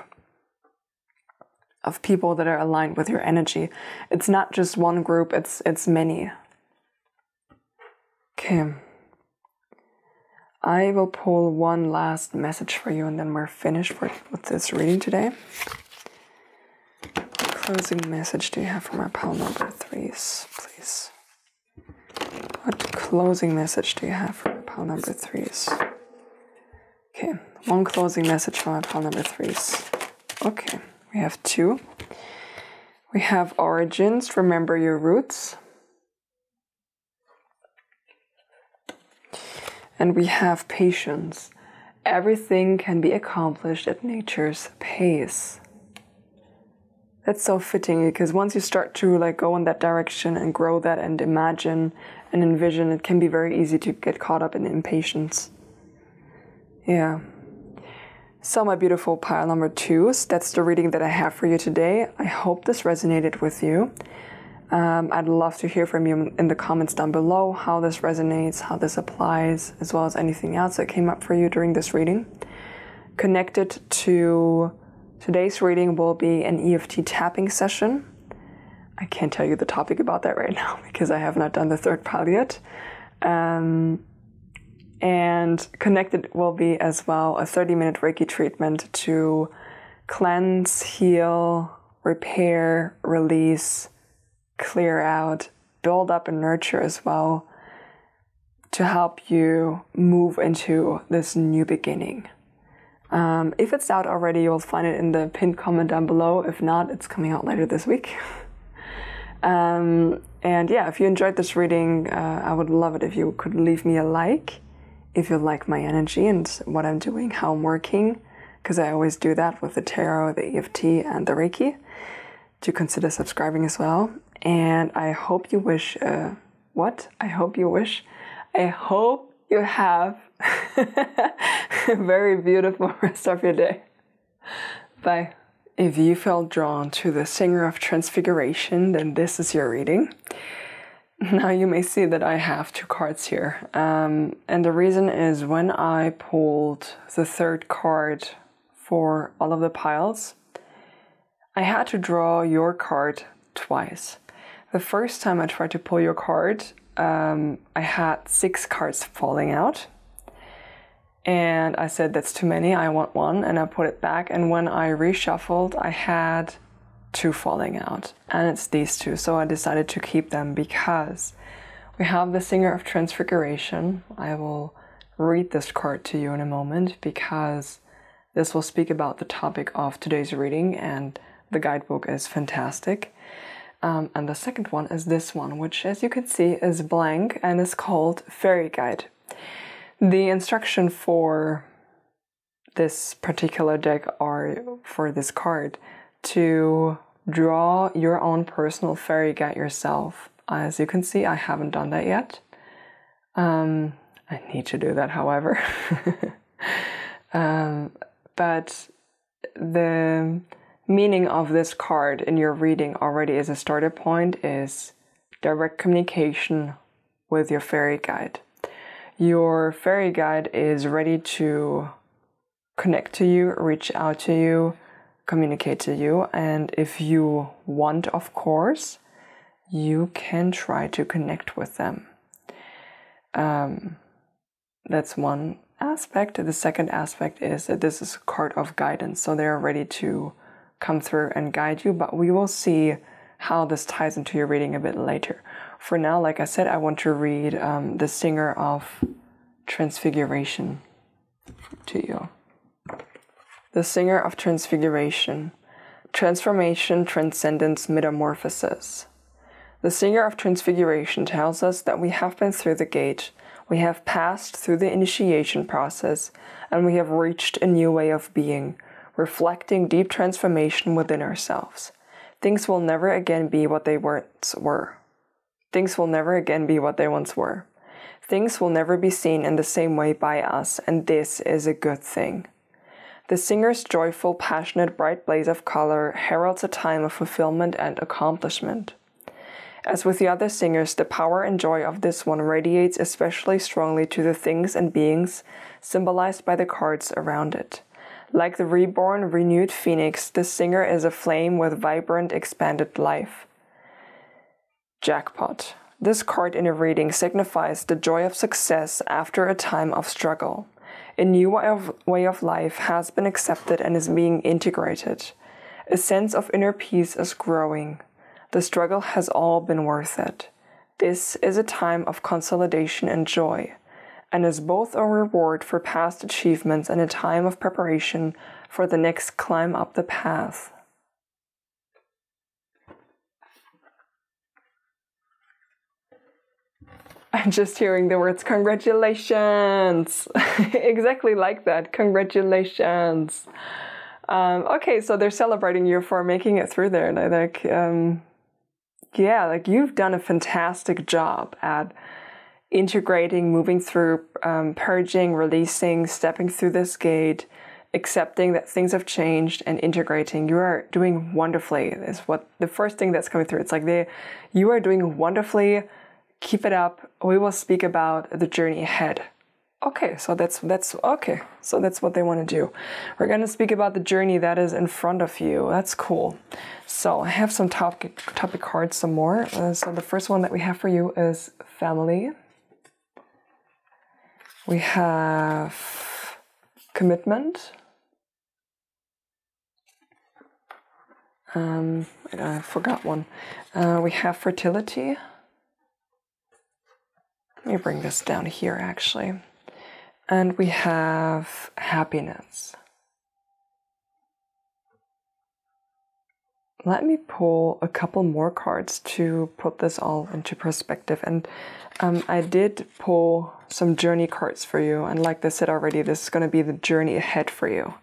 of people that are aligned with your energy. It's not just one group, it's many. Okay. I will pull one last message for you and then we're finished with this reading today. What closing message do you have from our pile number 3s, please? What closing message do you have from our pile number 3s? Okay, one closing message from our pile number 3s. Okay, we have 2. We have origins, remember your roots. And we have patience. Everything can be accomplished at nature's pace. That's so fitting, because once you start to like go in that direction and grow that and imagine and envision, it can be very easy to get caught up in impatience. Yeah. So my beautiful pile number 2s, that's the reading that I have for you today. I hope this resonated with you. I'd love to hear from you in the comments down below how this resonates, how this applies, as well as anything else that came up for you during this reading. Connected to today's reading will be an EFT tapping session. I can't tell you the topic about that right now because I have not done the 3rd pile yet. And connected will be as well a 30-minute Reiki treatment to cleanse, heal, repair, release, clear out, build up and nurture as well, to help you move into this new beginning. If it's out already, you'll find it in the pinned comment down below. If not, it's coming out later this week. And yeah, if you enjoyed this reading, I would love it if you could leave me a like, if you like my energy and what I'm doing, how I'm working, because I always do that with the tarot, the EFT, and the Reiki. To consider subscribing as well. And I hope you wish, I hope you have a very beautiful rest of your day. Bye. If you felt drawn to the Singer of Transfiguration, then this is your reading. Now you may see that I have 2 cards here. And the reason is when I pulled the 3rd card for all of the piles, I had to draw your card twice. The first time I tried to pull your card, I had 6 cards falling out. And I said, that's too many, I want 1, and I put it back. And when I reshuffled, I had 2 falling out. And it's these 2, so I decided to keep them because we have the Singer of Transfiguration. I will read this card to you in a moment because this will speak about the topic of today's reading, and the guidebook is fantastic. And the second one is this one, which, as you can see, is blank and is called Fairy Guide. The instruction for this particular deck are for this card to draw your own personal fairy guide yourself. As you can see, I haven't done that yet. I need to do that, however. But the meaning of this card in your reading already as a starter point is direct communication with your fairy guide. Your fairy guide is ready to connect to you, reach out to you, communicate to you, and if you want, of course, you can try to connect with them. That's one aspect. The second aspect is that this is a card of guidance, so they're ready to come through and guide you, but we will see how this ties into your reading a bit later. For now, like I said, I want to read the Singer of Transfiguration to you. The Singer of Transfiguration. Transformation, Transcendence, Metamorphosis. The Singer of Transfiguration tells us that we have been through the gate, we have passed through the initiation process, and we have reached a new way of being, reflecting deep transformation within ourselves. Things will never again be what they once were. Things will never again be what they once were. Things will never be seen in the same way by us, and this is a good thing. The singer's joyful, passionate, bright blaze of color heralds a time of fulfillment and accomplishment. As with the other singers, the power and joy of this one radiates especially strongly to the things and beings symbolized by the cards around it. Like the reborn, renewed phoenix, this singer is a flame with vibrant, expanded life. Jackpot. This card in a reading signifies the joy of success after a time of struggle. A new way of life has been accepted and is being integrated. A sense of inner peace is growing. The struggle has all been worth it. This is a time of consolidation and joy, and is both a reward for past achievements and a time of preparation for the next climb up the path. I'm just hearing the words congratulations. Exactly like that. Congratulations. Okay, so they're celebrating you for making it through there. Like, yeah, like you've done a fantastic job at integrating, moving through, purging, releasing, stepping through this gate, accepting that things have changed, and integrating. You are doing wonderfully. Is what the first thing that's coming through. It's like you are doing wonderfully. Keep it up. We will speak about the journey ahead. Okay, so that's okay. So that's what they want to do. We're going to speak about the journey that is in front of you. That's cool. So I have some topic cards, some more. So the first one that we have for you is family. We have commitment. I forgot one. We have fertility. Let me bring this down here, actually. And we have happiness. Let me pull a couple more cards to put this all into perspective. And I did pull some journey cards for you. And like I said already, this is going to be the journey ahead for you.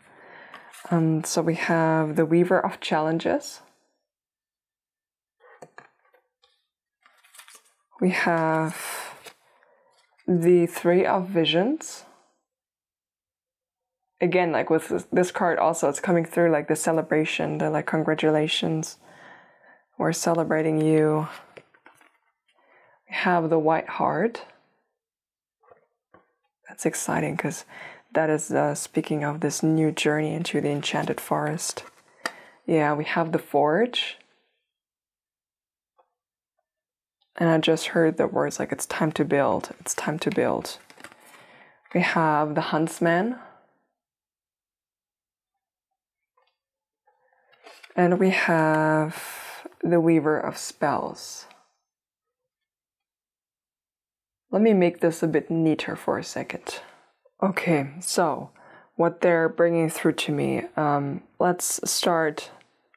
So we have the Weaver of Challenges. We have the Three of Visions. Again, like with this card also, it's coming through like the celebration, the like congratulations. We're celebrating you. We have the White Heart. That's exciting because that is speaking of this new journey into the enchanted forest. Yeah, we have the Forge. And I just heard the words like it's time to build. It's time to build. We have the Huntsman. And we have the Weaver of Spells. Let me make this a bit neater for a second. Okay, so what they're bringing through to me. Let's start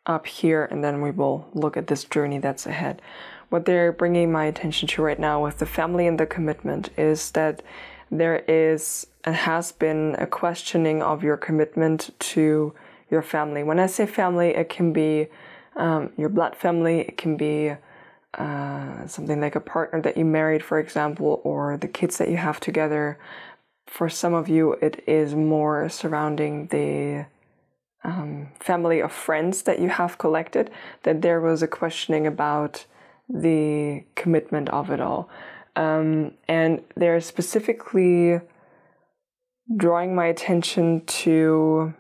up here and then we will look at this journey that's ahead. What they're bringing my attention to right now with the family and the commitment is that there is and has been a questioning of your commitment to your family. When I say family, it can be your blood family, it can be something like a partner that you married, for example, or the kids that you have together. For some of you, it is more surrounding the family of friends that you have collected, that there was a questioning about the commitment of it all. And they're specifically drawing my attention to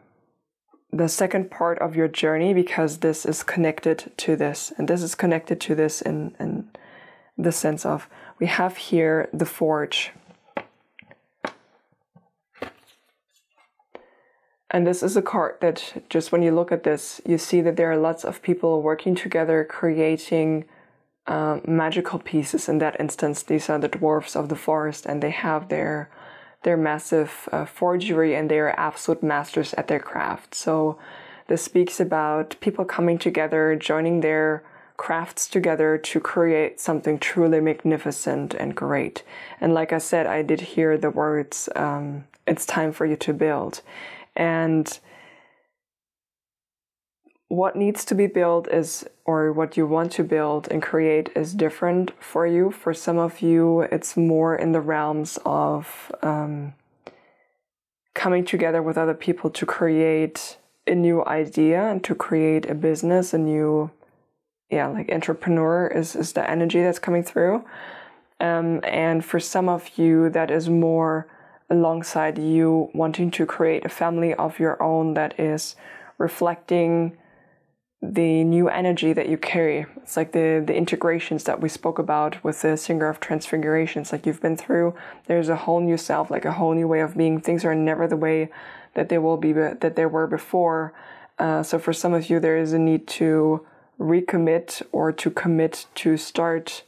the second part of your journey because this is connected to this. And this is connected to this in the sense of we have here the Forge. And this is a card that just when you look at this, you see that there are lots of people working together, creating magical pieces. In that instance, these are the dwarves of the forest, and they have their massive forgery, and they are absolute masters at their craft. So This speaks about people coming together, joining their crafts together to create something truly magnificent and great. And like I said, I did hear the words, it's time for you to build. And what needs to be built is, or what you want to build and create is different for you. For some of you, it's more in the realms of coming together with other people to create a new idea and to create a business, a new, like entrepreneur is the energy that's coming through. And for some of you, that is more alongside you wanting to create a family of your own that is reflecting the new energy that you carry. It's like the integrations that we spoke about with the Singer of Transfigurations, like you've been through. There's a whole new self, like a whole new way of being. Things are never the way that they will be, that they were before. So for some of you, there is a need to recommit or to commit to start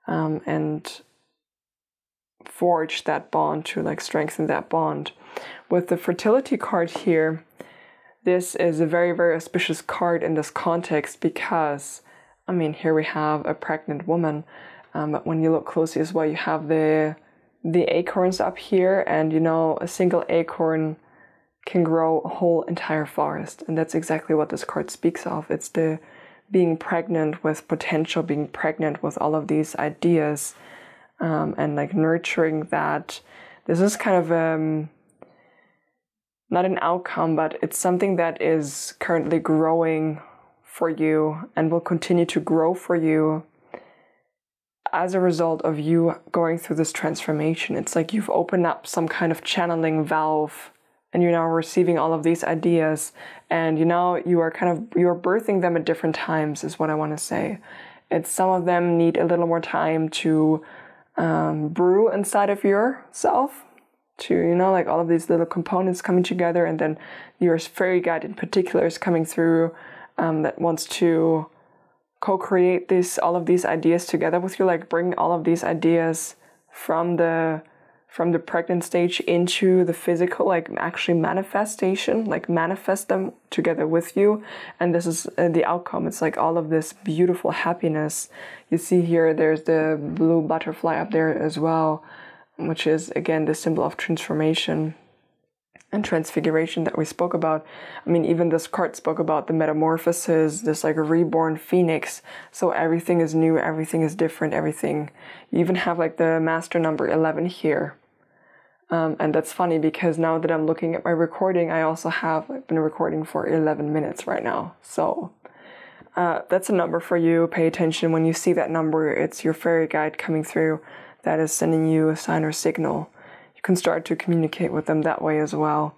and forge that bond, to like strengthen that bond. With the fertility card here, this is a very, very auspicious card in this context because, I mean, here we have a pregnant woman, but when you look closely as well, you have the acorns up here, and you know, a single acorn can grow a whole entire forest, and that's exactly what this card speaks of. It's the being pregnant with potential, being pregnant with all of these ideas, and like nurturing that. This is kind of not an outcome, but it's something that is currently growing for you and will continue to grow for you as a result of you going through this transformation. It's like you've opened up some kind of channeling valve and you're now receiving all of these ideas, and you know, you're birthing them at different times is what I want to say. It's some of them need a little more time to brew inside of yourself, to, you know, like all of these little components coming together, and then your fairy guide in particular is coming through, that wants to co-create all of these ideas together with you, like bring all of these ideas from the pregnant stage into the physical, like actually manifestation, like manifest them together with you. And this is the outcome. It's like all of this beautiful happiness. You see here, there's the blue butterfly up there as well, which is again the symbol of transformation and transfiguration that we spoke about. I mean, even this card spoke about the metamorphosis, this like a reborn phoenix. So everything is new, everything is different, everything. You even have like the master number 11 here. And that's funny because now that I'm looking at my recording, I also have been recording for 11 minutes right now. So that's a number for you. Pay attention when you see that number. It's your fairy guide coming through that is sending you a sign or signal. You can start to communicate with them that way as well.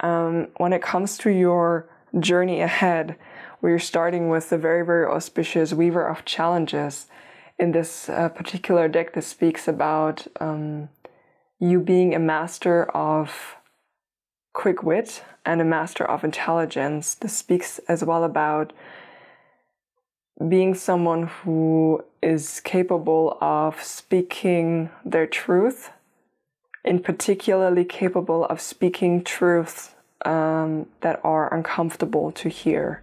When it comes to your journey ahead, we're starting with the very, very auspicious Weaver of Challenges. In this particular deck, this speaks about you being a master of quick wit and a master of intelligence. This speaks as well about being someone who is capable of speaking their truth, and particularly capable of speaking truths that are uncomfortable to hear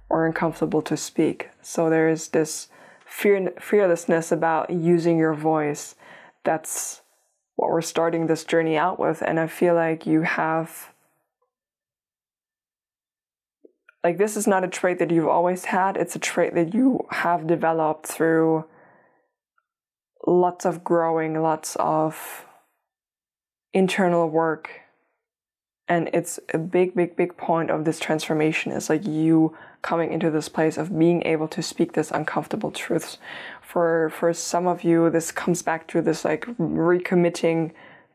or uncomfortable to speak. So there is this fearlessness about using your voice. That's what we're starting this journey out with. And I feel like you have, like, this is not a trait that you've always had. It's a trait that you have developed through lots of growing, lots of internal work. And it's a big, big, big point of this transformation is like you coming into this place of being able to speak this uncomfortable truths. For some of you, this comes back to this like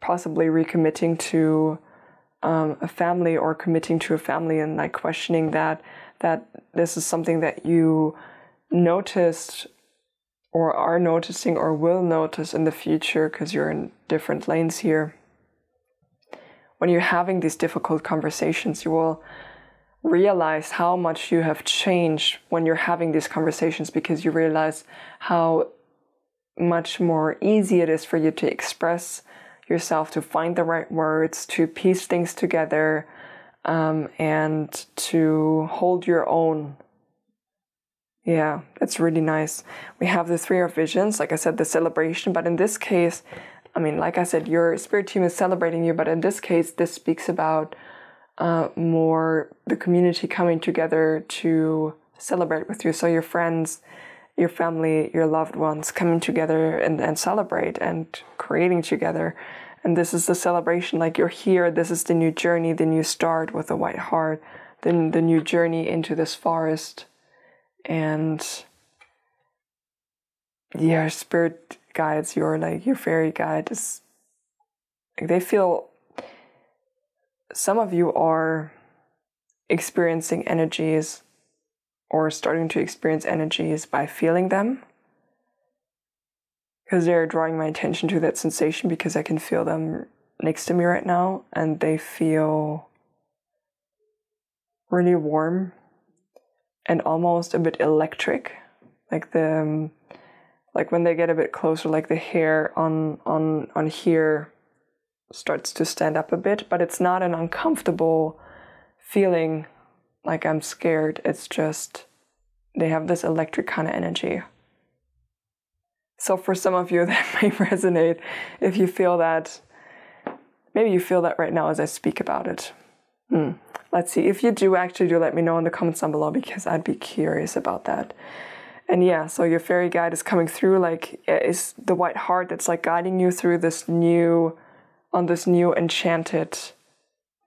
possibly recommitting to a family, or committing to a family, and like questioning that this is something that you noticed or are noticing or will notice in the future, because you're in different lanes here. When you're having these difficult conversations, you will realize how much you have changed when you're having these conversations, because you realize how much more easy it is for you to express yourself, to find the right words, to piece things together, and to hold your own. Yeah, that's really nice. We have the Three of Visions, like I said, the celebration, but in this case, I mean, like I said, your spirit team is celebrating you, but in this case, this speaks about more the community coming together to celebrate with you. So your friends, your family, your loved ones coming together and celebrate and creating together. And this is the celebration, like you're here, this is the new journey, the new start with the white heart, then the new journey into this forest. And your spirit guides, your fairy guide is, they feel, some of you are experiencing energies or starting to experience energies by feeling them, because they're drawing my attention to that sensation because I can feel them next to me right now, and they feel really warm and almost a bit electric, like when they get a bit closer, like the hair on here starts to stand up a bit, but it's not an uncomfortable feeling like I'm scared. It's just they have this electric kind of energy. So for some of you that may resonate, if you feel that, maybe you feel that right now as I speak about it. Let's see. If you do, actually do let me know in the comments down below, because I'd be curious about that. And yeah, so your fairy guide is coming through, like is the white heart that's like guiding you through this new enchanted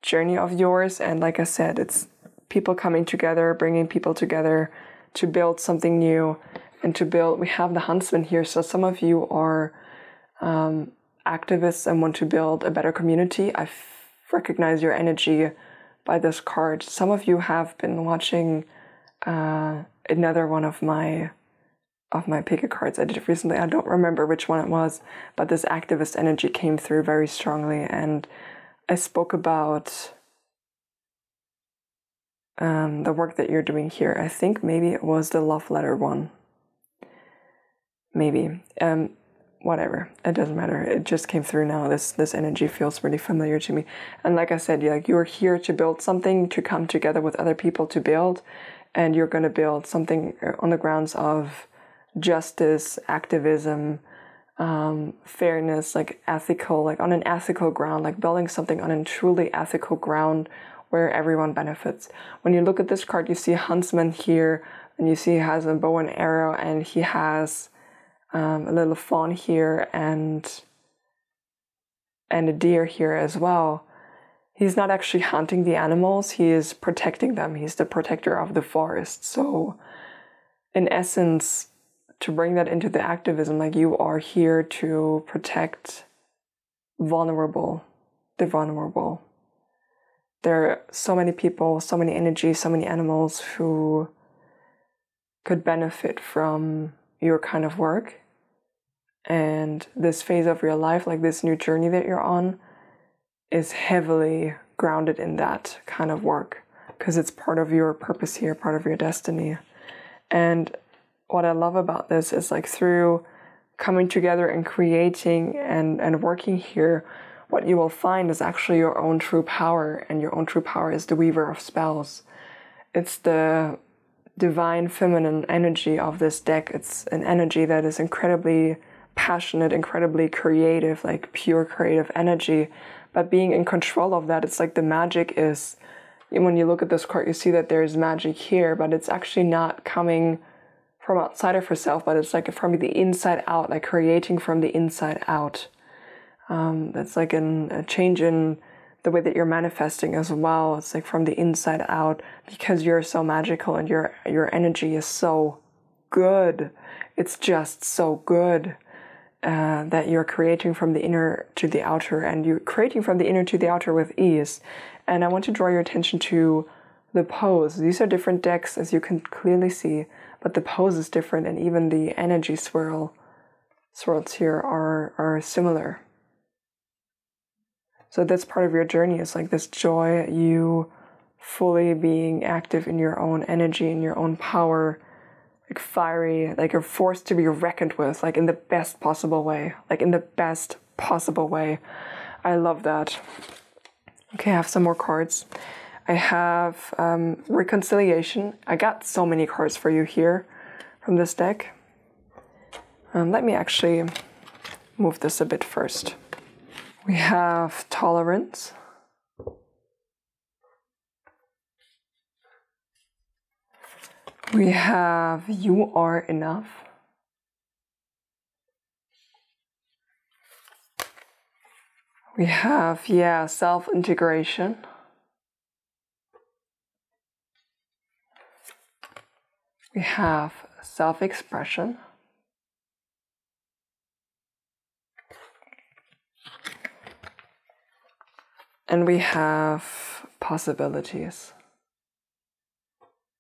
journey of yours. And like I said, it's people coming together, bringing people together to build something new and to build. We have the huntsman here. So some of you are activists and want to build a better community. I recognize your energy by this card. Some of you have been watching another one of my pick-a cards I did recently. I don't remember which one it was, but this activist energy came through very strongly, and I spoke about the work that you're doing here. I think maybe it was the love letter one. Maybe. Whatever. It doesn't matter. It just came through now. This energy feels really familiar to me. And like I said, you're here to build something, to come together with other people to build, and you're going to build something on the grounds of justice, activism, fairness, like ethical, like on an ethical ground, like building something on a truly ethical ground where everyone benefits. When you look at this card, you see a huntsman here, and you see he has a bow and arrow, and he has a little fawn here and a deer here as well. He's not actually hunting the animals, he is protecting them. He's the protector of the forest. So in essence, to bring that into the activism, like you are here to protect the vulnerable. There are so many people, so many energies, so many animals who could benefit from your kind of work. And this phase of your life, like this new journey that you're on, is heavily grounded in that kind of work, because it's part of your purpose here, part of your destiny. And what I love about this is, like, through coming together and creating and working here, what you will find is actually your own true power, and your own true power is the weaver of spells. It's the divine feminine energy of this deck. It's an energy that is incredibly passionate, incredibly creative, like pure creative energy. But being in control of that, it's like the magic is, when you look at this card, you see that there's magic here, but it's actually not coming from outside of herself, but it's like from the inside out, like creating from the inside out. That's like a change in the way that you're manifesting as well. It's like from the inside out, because you're so magical and your energy is so good. It's just so good that you're creating from the inner to the outer, and you're creating from the inner to the outer with ease. And I want to draw your attention to the pose. These are different decks, as you can clearly see, but the pose is different, and even the energy swirls here are similar. So that's part of your journey, is like this joy, you fully being active in your own energy, in your own power, like fiery, like you're forced to be reckoned with, like in the best possible way, I love that. Okay, I have some more cards. I have reconciliation. I got so many cards for you here from this deck. Let me actually move this a bit first. We have tolerance. We have you are enough. We have, self-integration. We have self-expression. And we have possibilities.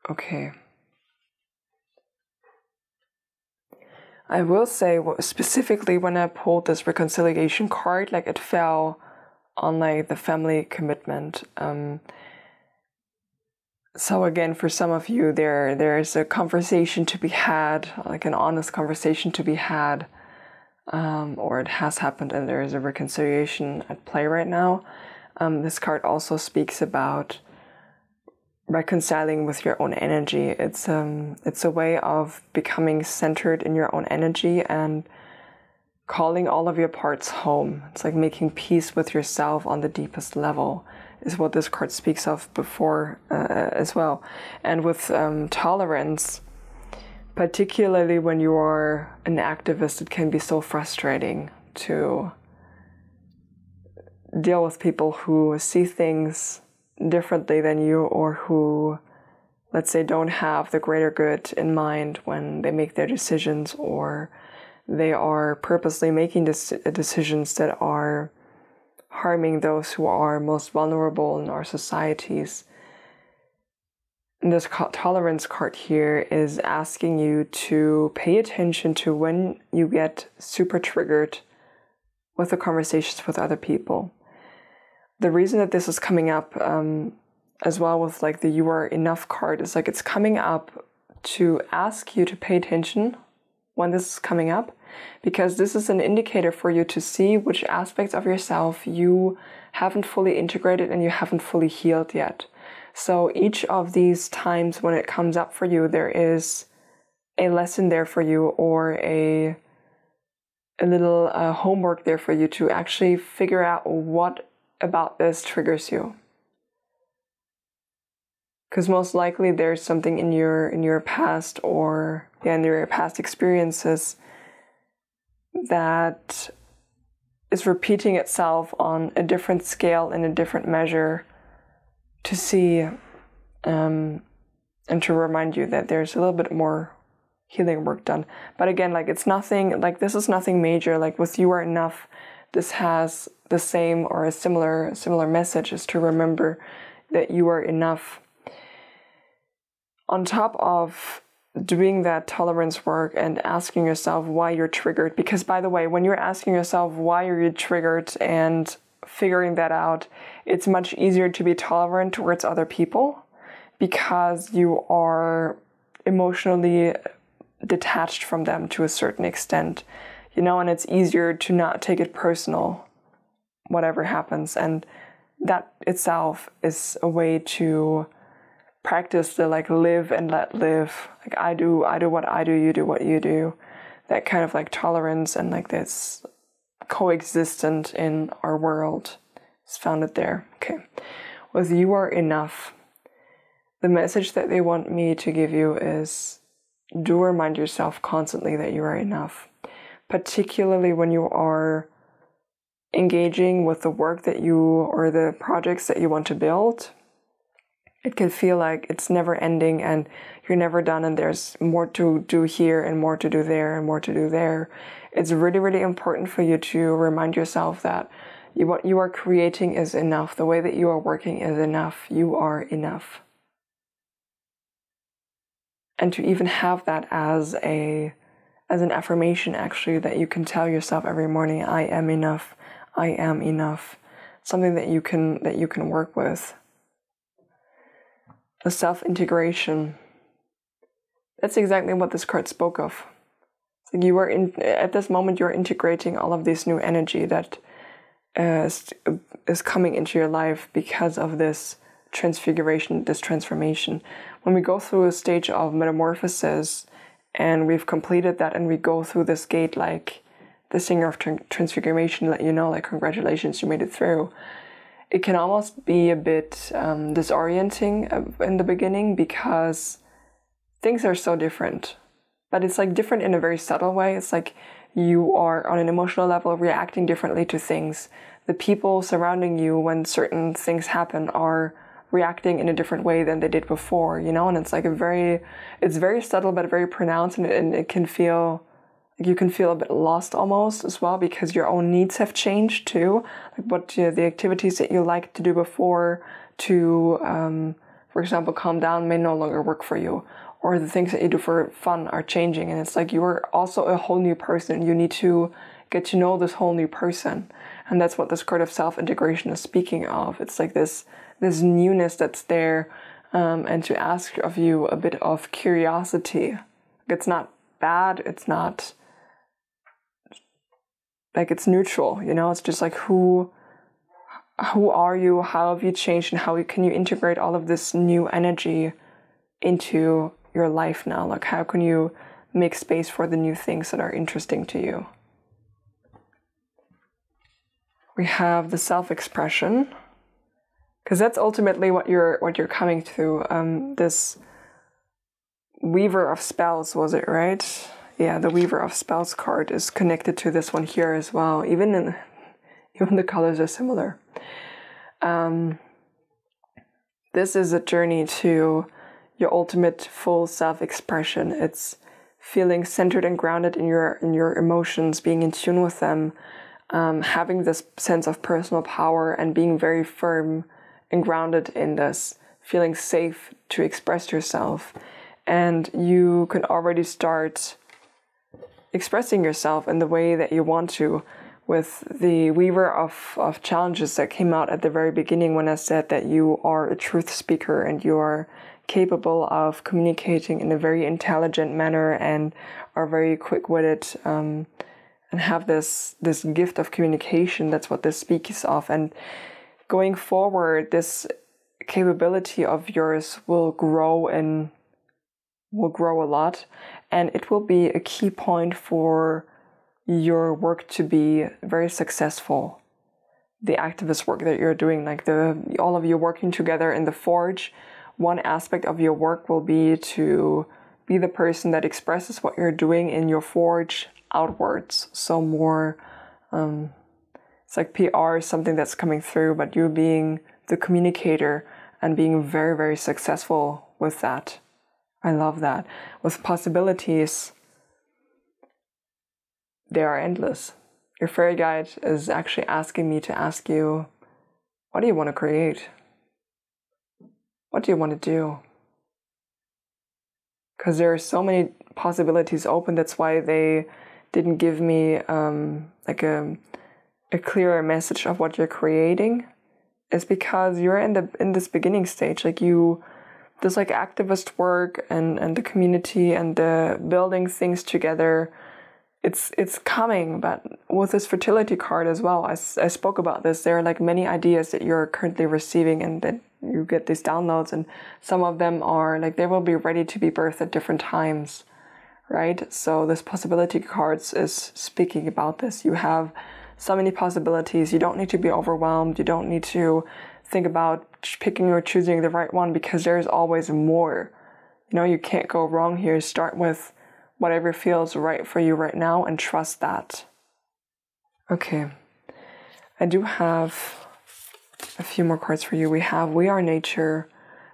Okay. I will say, specifically when I pulled this reconciliation card, like it fell on like the family commitment. So again, for some of you, there's a conversation to be had, like an honest conversation to be had, or it has happened and there is a reconciliation at play right now. This card also speaks about reconciling with your own energy. It's a way of becoming centered in your own energy and calling all of your parts home. It's like making peace with yourself on the deepest level is what this card speaks of before as well. And with tolerance, particularly when you are an activist, it can be so frustrating to deal with people who see things differently than you, or who, let's say, don't have the greater good in mind when they make their decisions, or they are purposely making decisions that are harming those who are most vulnerable in our societies. And this tolerance card here is asking you to pay attention to when you get super triggered with the conversations with other people. The reason that this is coming up as well with like the you are enough card is like it's coming up to ask you to pay attention when this is coming up, because this is an indicator for you to see which aspects of yourself you haven't fully integrated and you haven't fully healed yet. So each of these times when it comes up for you, there is a lesson there for you, or a little homework there for you to actually figure out what about this triggers you. Because most likely there's something in your past, or in your past experiences, that is repeating itself on a different scale, in a different measure, to see and to remind you that there's a little bit more healing work done. But again, like it's nothing, like this is nothing major. Like with you are enough, this has the same or a similar message, is to remember that you are enough. On top of doing that tolerance work and asking yourself why you're triggered, because by the way, when you're asking yourself why are you triggered and figuring that out, it's much easier to be tolerant towards other people because you are emotionally detached from them to a certain extent, and it's easier to not take it personal, whatever happens. And that itself is a way to practice the like live and let live. Like I do what I do, you do what you do. That kind of like tolerance and like this coexistent in our world is founded there. Okay. With you are enough, the message that they want me to give you is do remind yourself constantly that you are enough. Particularly when you are engaging with the work that you, or the projects that you want to build, it can feel like it's never ending and you're never done, and there's more to do here and more to do there and more to do there. It's really, really important for you to remind yourself that what you are creating is enough. The way that you are working is enough. You are enough. And to even have that as an affirmation, actually, that you can tell yourself every morning, I am enough. I am enough. Something that you can work with. The self-integration. That's exactly what this card spoke of. So you are at this moment, you're integrating all of this new energy that is coming into your life because of this transfiguration, this transformation. When we go through a stage of metamorphosis and we've completed that and we go through this gate, like the singer of transfiguration let you know, like, congratulations, you made it through. It can almost be a bit disorienting in the beginning because things are so different. But it's like different in a very subtle way. It's like you are on an emotional level reacting differently to things. The people surrounding you when certain things happen are reacting in a different way than they did before, you know? And it's like it's very subtle but very pronounced, and it can feel, like you can feel a bit lost almost as well because your own needs have changed too. Like what the activities that you liked to do before to, for example, calm down may no longer work for you. Or the things that you do for fun are changing. And it's like you're also a whole new person. You need to get to know this whole new person. And that's what this card of self-integration is speaking of. It's like this newness that's there, and to ask of you a bit of curiosity. It's not bad. It's not like it's neutral, you know? It's just like who are you? How have you changed? And how can you integrate all of this new energy into your life now? Like, how can you make space for the new things that are interesting to you? We have the self-expression, because that's ultimately what you're coming through. This Weaver of Spells, was it right? Yeah, the Weaver of Spells card is connected to this one here as well. Even the colors are similar. This is a journey to your ultimate full self-expression. It's feeling centered and grounded in your emotions, being in tune with them, having this sense of personal power and being very firm and grounded in this, feeling safe to express yourself. And you can already start expressing yourself in the way that you want to, with the Weaver of Challenges that came out at the very beginning when I said that you are a truth speaker and you are capable of communicating in a very intelligent manner and are very quick-witted, and have this gift of communication. That's what this speaks of. And going forward, this capability of yours will grow a lot, and it will be a key point for your work to be very successful. The activist work that you're doing, like all of you working together in the Forge, one aspect of your work will be to be the person that expresses what you're doing in your Forge outwards. So more, it's like PR is something that's coming through, but you being the communicator and being very, very successful with that. I love that. With possibilities, they are endless. Your fairy guide is actually asking me to ask you, what do you want to create? What do you want to do? Because there are so many possibilities open. That's why they didn't give me like a clearer message of what you're creating. It's because you're in this beginning stage. Like this like activist work and the community and the building things together. It's coming, but with this fertility card as well, I spoke about this. There are like many ideas that you're currently receiving and that you get these downloads, and some of them are like they will be ready to be birthed at different times, right? So this possibility cards is speaking about this. You have so many possibilities. You don't need to be overwhelmed. You don't need to think about picking or choosing the right one because there's always more. You know, you can't go wrong here. Start with whatever feels right for you right now and trust that. Okay, I do have a few more cards for you. We have We Are Nature,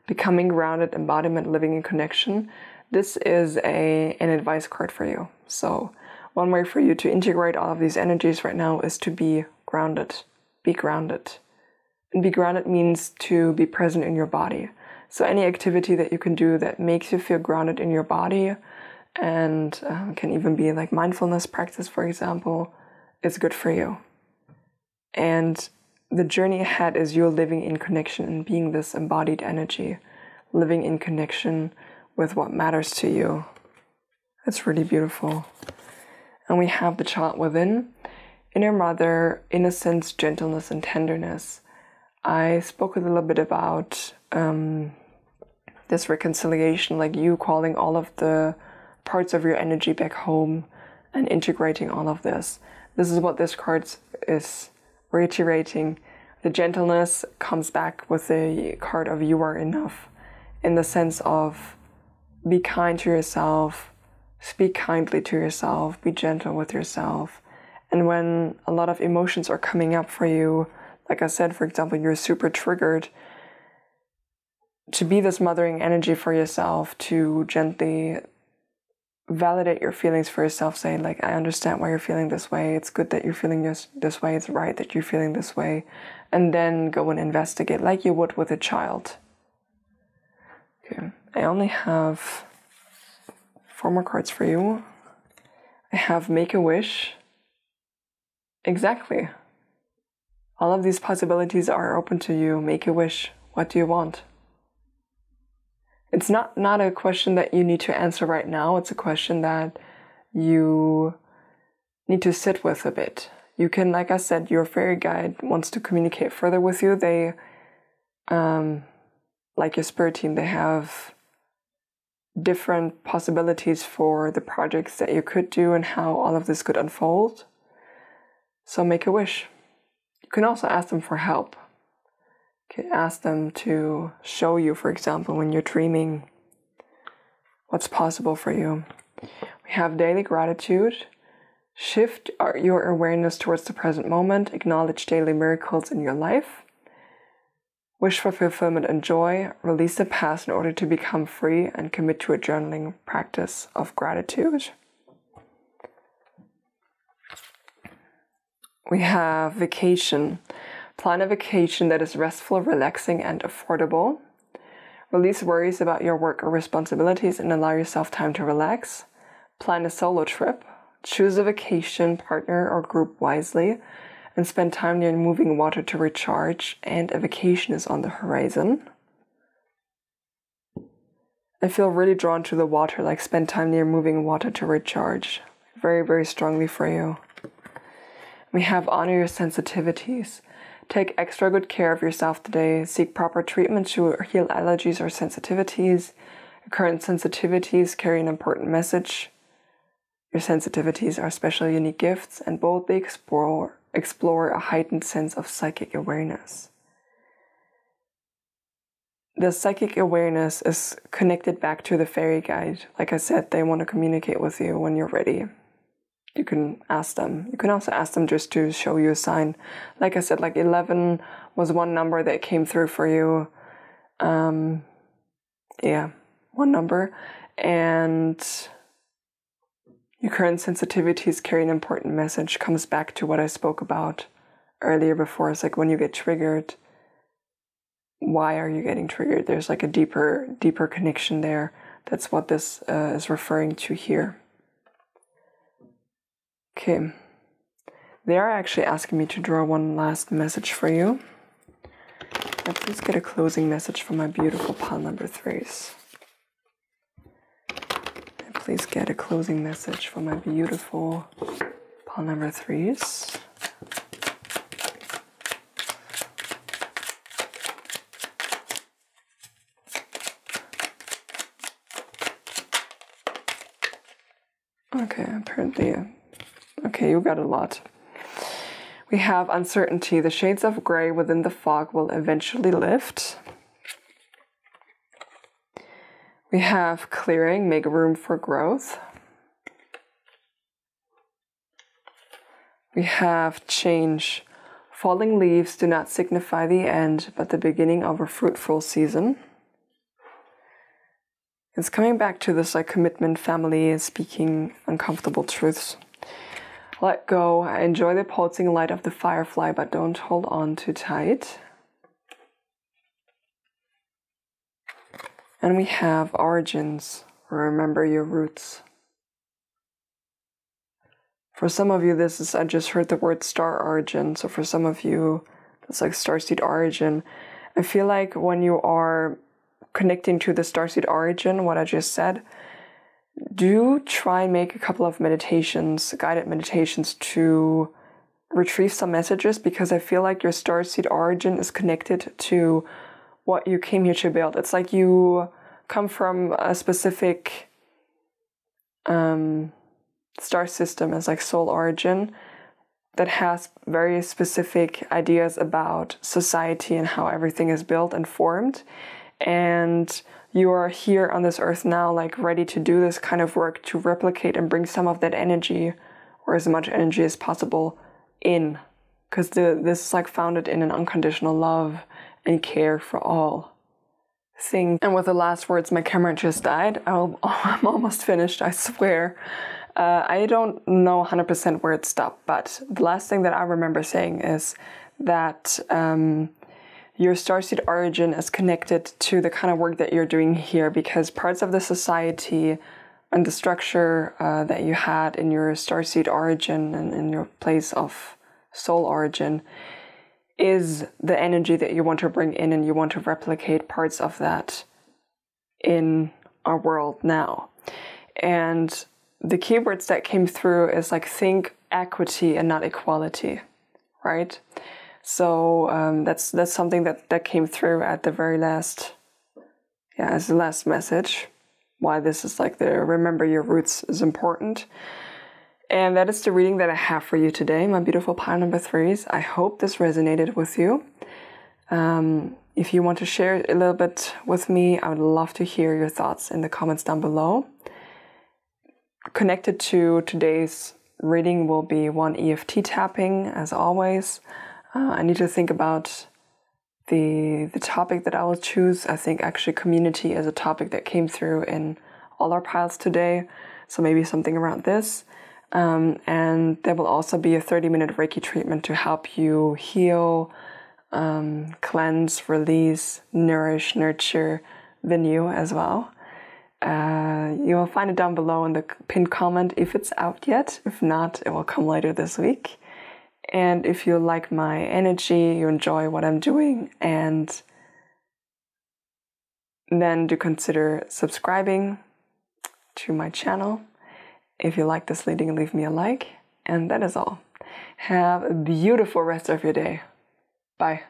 Becoming Grounded, Embodiment, Living in Connection. This is an advice card for you. So one way for you to integrate all of these energies right now is to be grounded. Be grounded. And be grounded means to be present in your body. So any activity that you can do that makes you feel grounded in your body, and can even be like mindfulness practice, for example, is good for you. And the journey ahead is you're living in connection and being this embodied energy, living in connection with what matters to you. That's really beautiful. And we have the child within, inner mother, innocence, gentleness, and tenderness. I spoke a little bit about this reconciliation, like you calling all of the parts of your energy back home and integrating all of this. This is what this card is reiterating. The gentleness comes back with the card of you are enough, in the sense of be kind to yourself, speak kindly to yourself, be gentle with yourself. And when a lot of emotions are coming up for you, like I said, for example, you're super triggered, to be this mothering energy for yourself, to gently validate your feelings for yourself, saying like, I understand why you're feeling this way. It's good that you're feeling this way. It's right that you're feeling this way. And then go and investigate like you would with a child. Okay, I only have 4 more cards for you. I have Make a Wish. Exactly. All of these possibilities are open to you. Make a wish. What do you want? It's not a question that you need to answer right now. It's a question that you need to sit with a bit. You can, like I said, your fairy guide wants to communicate further with you. They, like your spirit team, they have different possibilities for the projects that you could do and how all of this could unfold. So make a wish. You can also ask them for help. You can ask them to show you, for example, when you're dreaming, what's possible for you. We have daily gratitude. Shift your awareness towards the present moment. Acknowledge daily miracles in your life. Wish for fulfillment and joy. Release the past in order to become free, and commit to a journaling practice of gratitude. We have vacation. Plan a vacation that is restful, relaxing, and affordable. Release worries about your work or responsibilities and allow yourself time to relax. Plan a solo trip. Choose a vacation partner or group wisely, and spend time near moving water to recharge, and a vacation is on the horizon. I feel really drawn to the water, like spend time near moving water to recharge. Very, very strongly for you. We have honor your sensitivities. Take extra good care of yourself today. Seek proper treatment to heal allergies or sensitivities. Your current sensitivities carry an important message. Your sensitivities are special, unique gifts, and boldly explore a heightened sense of psychic awareness. The psychic awareness is connected back to the fairy guide. Like I said, they want to communicate with you when you're ready. You can ask them. You can also ask them just to show you a sign. Like I said, like 11 was one number that came through for you. Yeah, one number. And your current sensitivities carry an important message. Comes back to what I spoke about earlier before. It's like when you get triggered, why are you getting triggered? There's like a deeper connection there. That's what this is referring to here. Okay, they are actually asking me to draw one last message for you. Now please get a closing message for my beautiful pile number 3s. And please get a closing message for my beautiful pile number 3s. Okay, apparently... Okay, you got a lot. We have uncertainty. The shades of gray within the fog will eventually lift. We have clearing, make room for growth. We have change. Falling leaves do not signify the end, but the beginning of a fruitful season. It's coming back to this like commitment, family, speaking uncomfortable truths. Let go. Enjoy the pulsing light of the firefly, but don't hold on too tight. And we have origins. Remember your roots. For some of you, I just heard the word star origin. So for some of you, it's like starseed origin. I feel like when you are connecting to the starseed origin, what I just said, do try and make a couple of meditations, guided meditations to retrieve some messages, because I feel like your starseed origin is connected to what you came here to build. It's like you come from a specific star system as like soul origin that has very specific ideas about society and how everything is built and formed. And you are here on this earth now, like ready to do this kind of work, to replicate and bring some of that energy, or as much energy as possible, in. Because this is like founded in an unconditional love and care for all things. And with the last words, my camera just died. I'm almost finished, I swear. I don't know 100% where it stopped, but the last thing that I remember saying is that your starseed origin is connected to the kind of work that you're doing here, because parts of the society and the structure that you had in your starseed origin and in your place of soul origin is the energy that you want to bring in, and you want to replicate parts of that in our world now. And the keywords that came through is like, think equity and not equality, right? So that's something that came through at the very last, as the last message. Why this is like the remember your roots is important. And that is the reading that I have for you today, my beautiful pile number 3s. I hope this resonated with you. If you want to share a little bit with me, I would love to hear your thoughts in the comments down below. Connected to today's reading will be one EFT tapping, as always. I need to think about the topic that I will choose. I think actually community is a topic that came through in all our piles today. So maybe something around this. And there will also be a 30-minute Reiki treatment to help you heal, cleanse, release, nourish, nurture the new as well. You'll find it down below in the pinned comment if it's out yet. If not, it will come later this week. And if you like my energy, you enjoy what I'm doing, and then do consider subscribing to my channel. If you like this reading, leave me a like. And that is all. Have a beautiful rest of your day. Bye.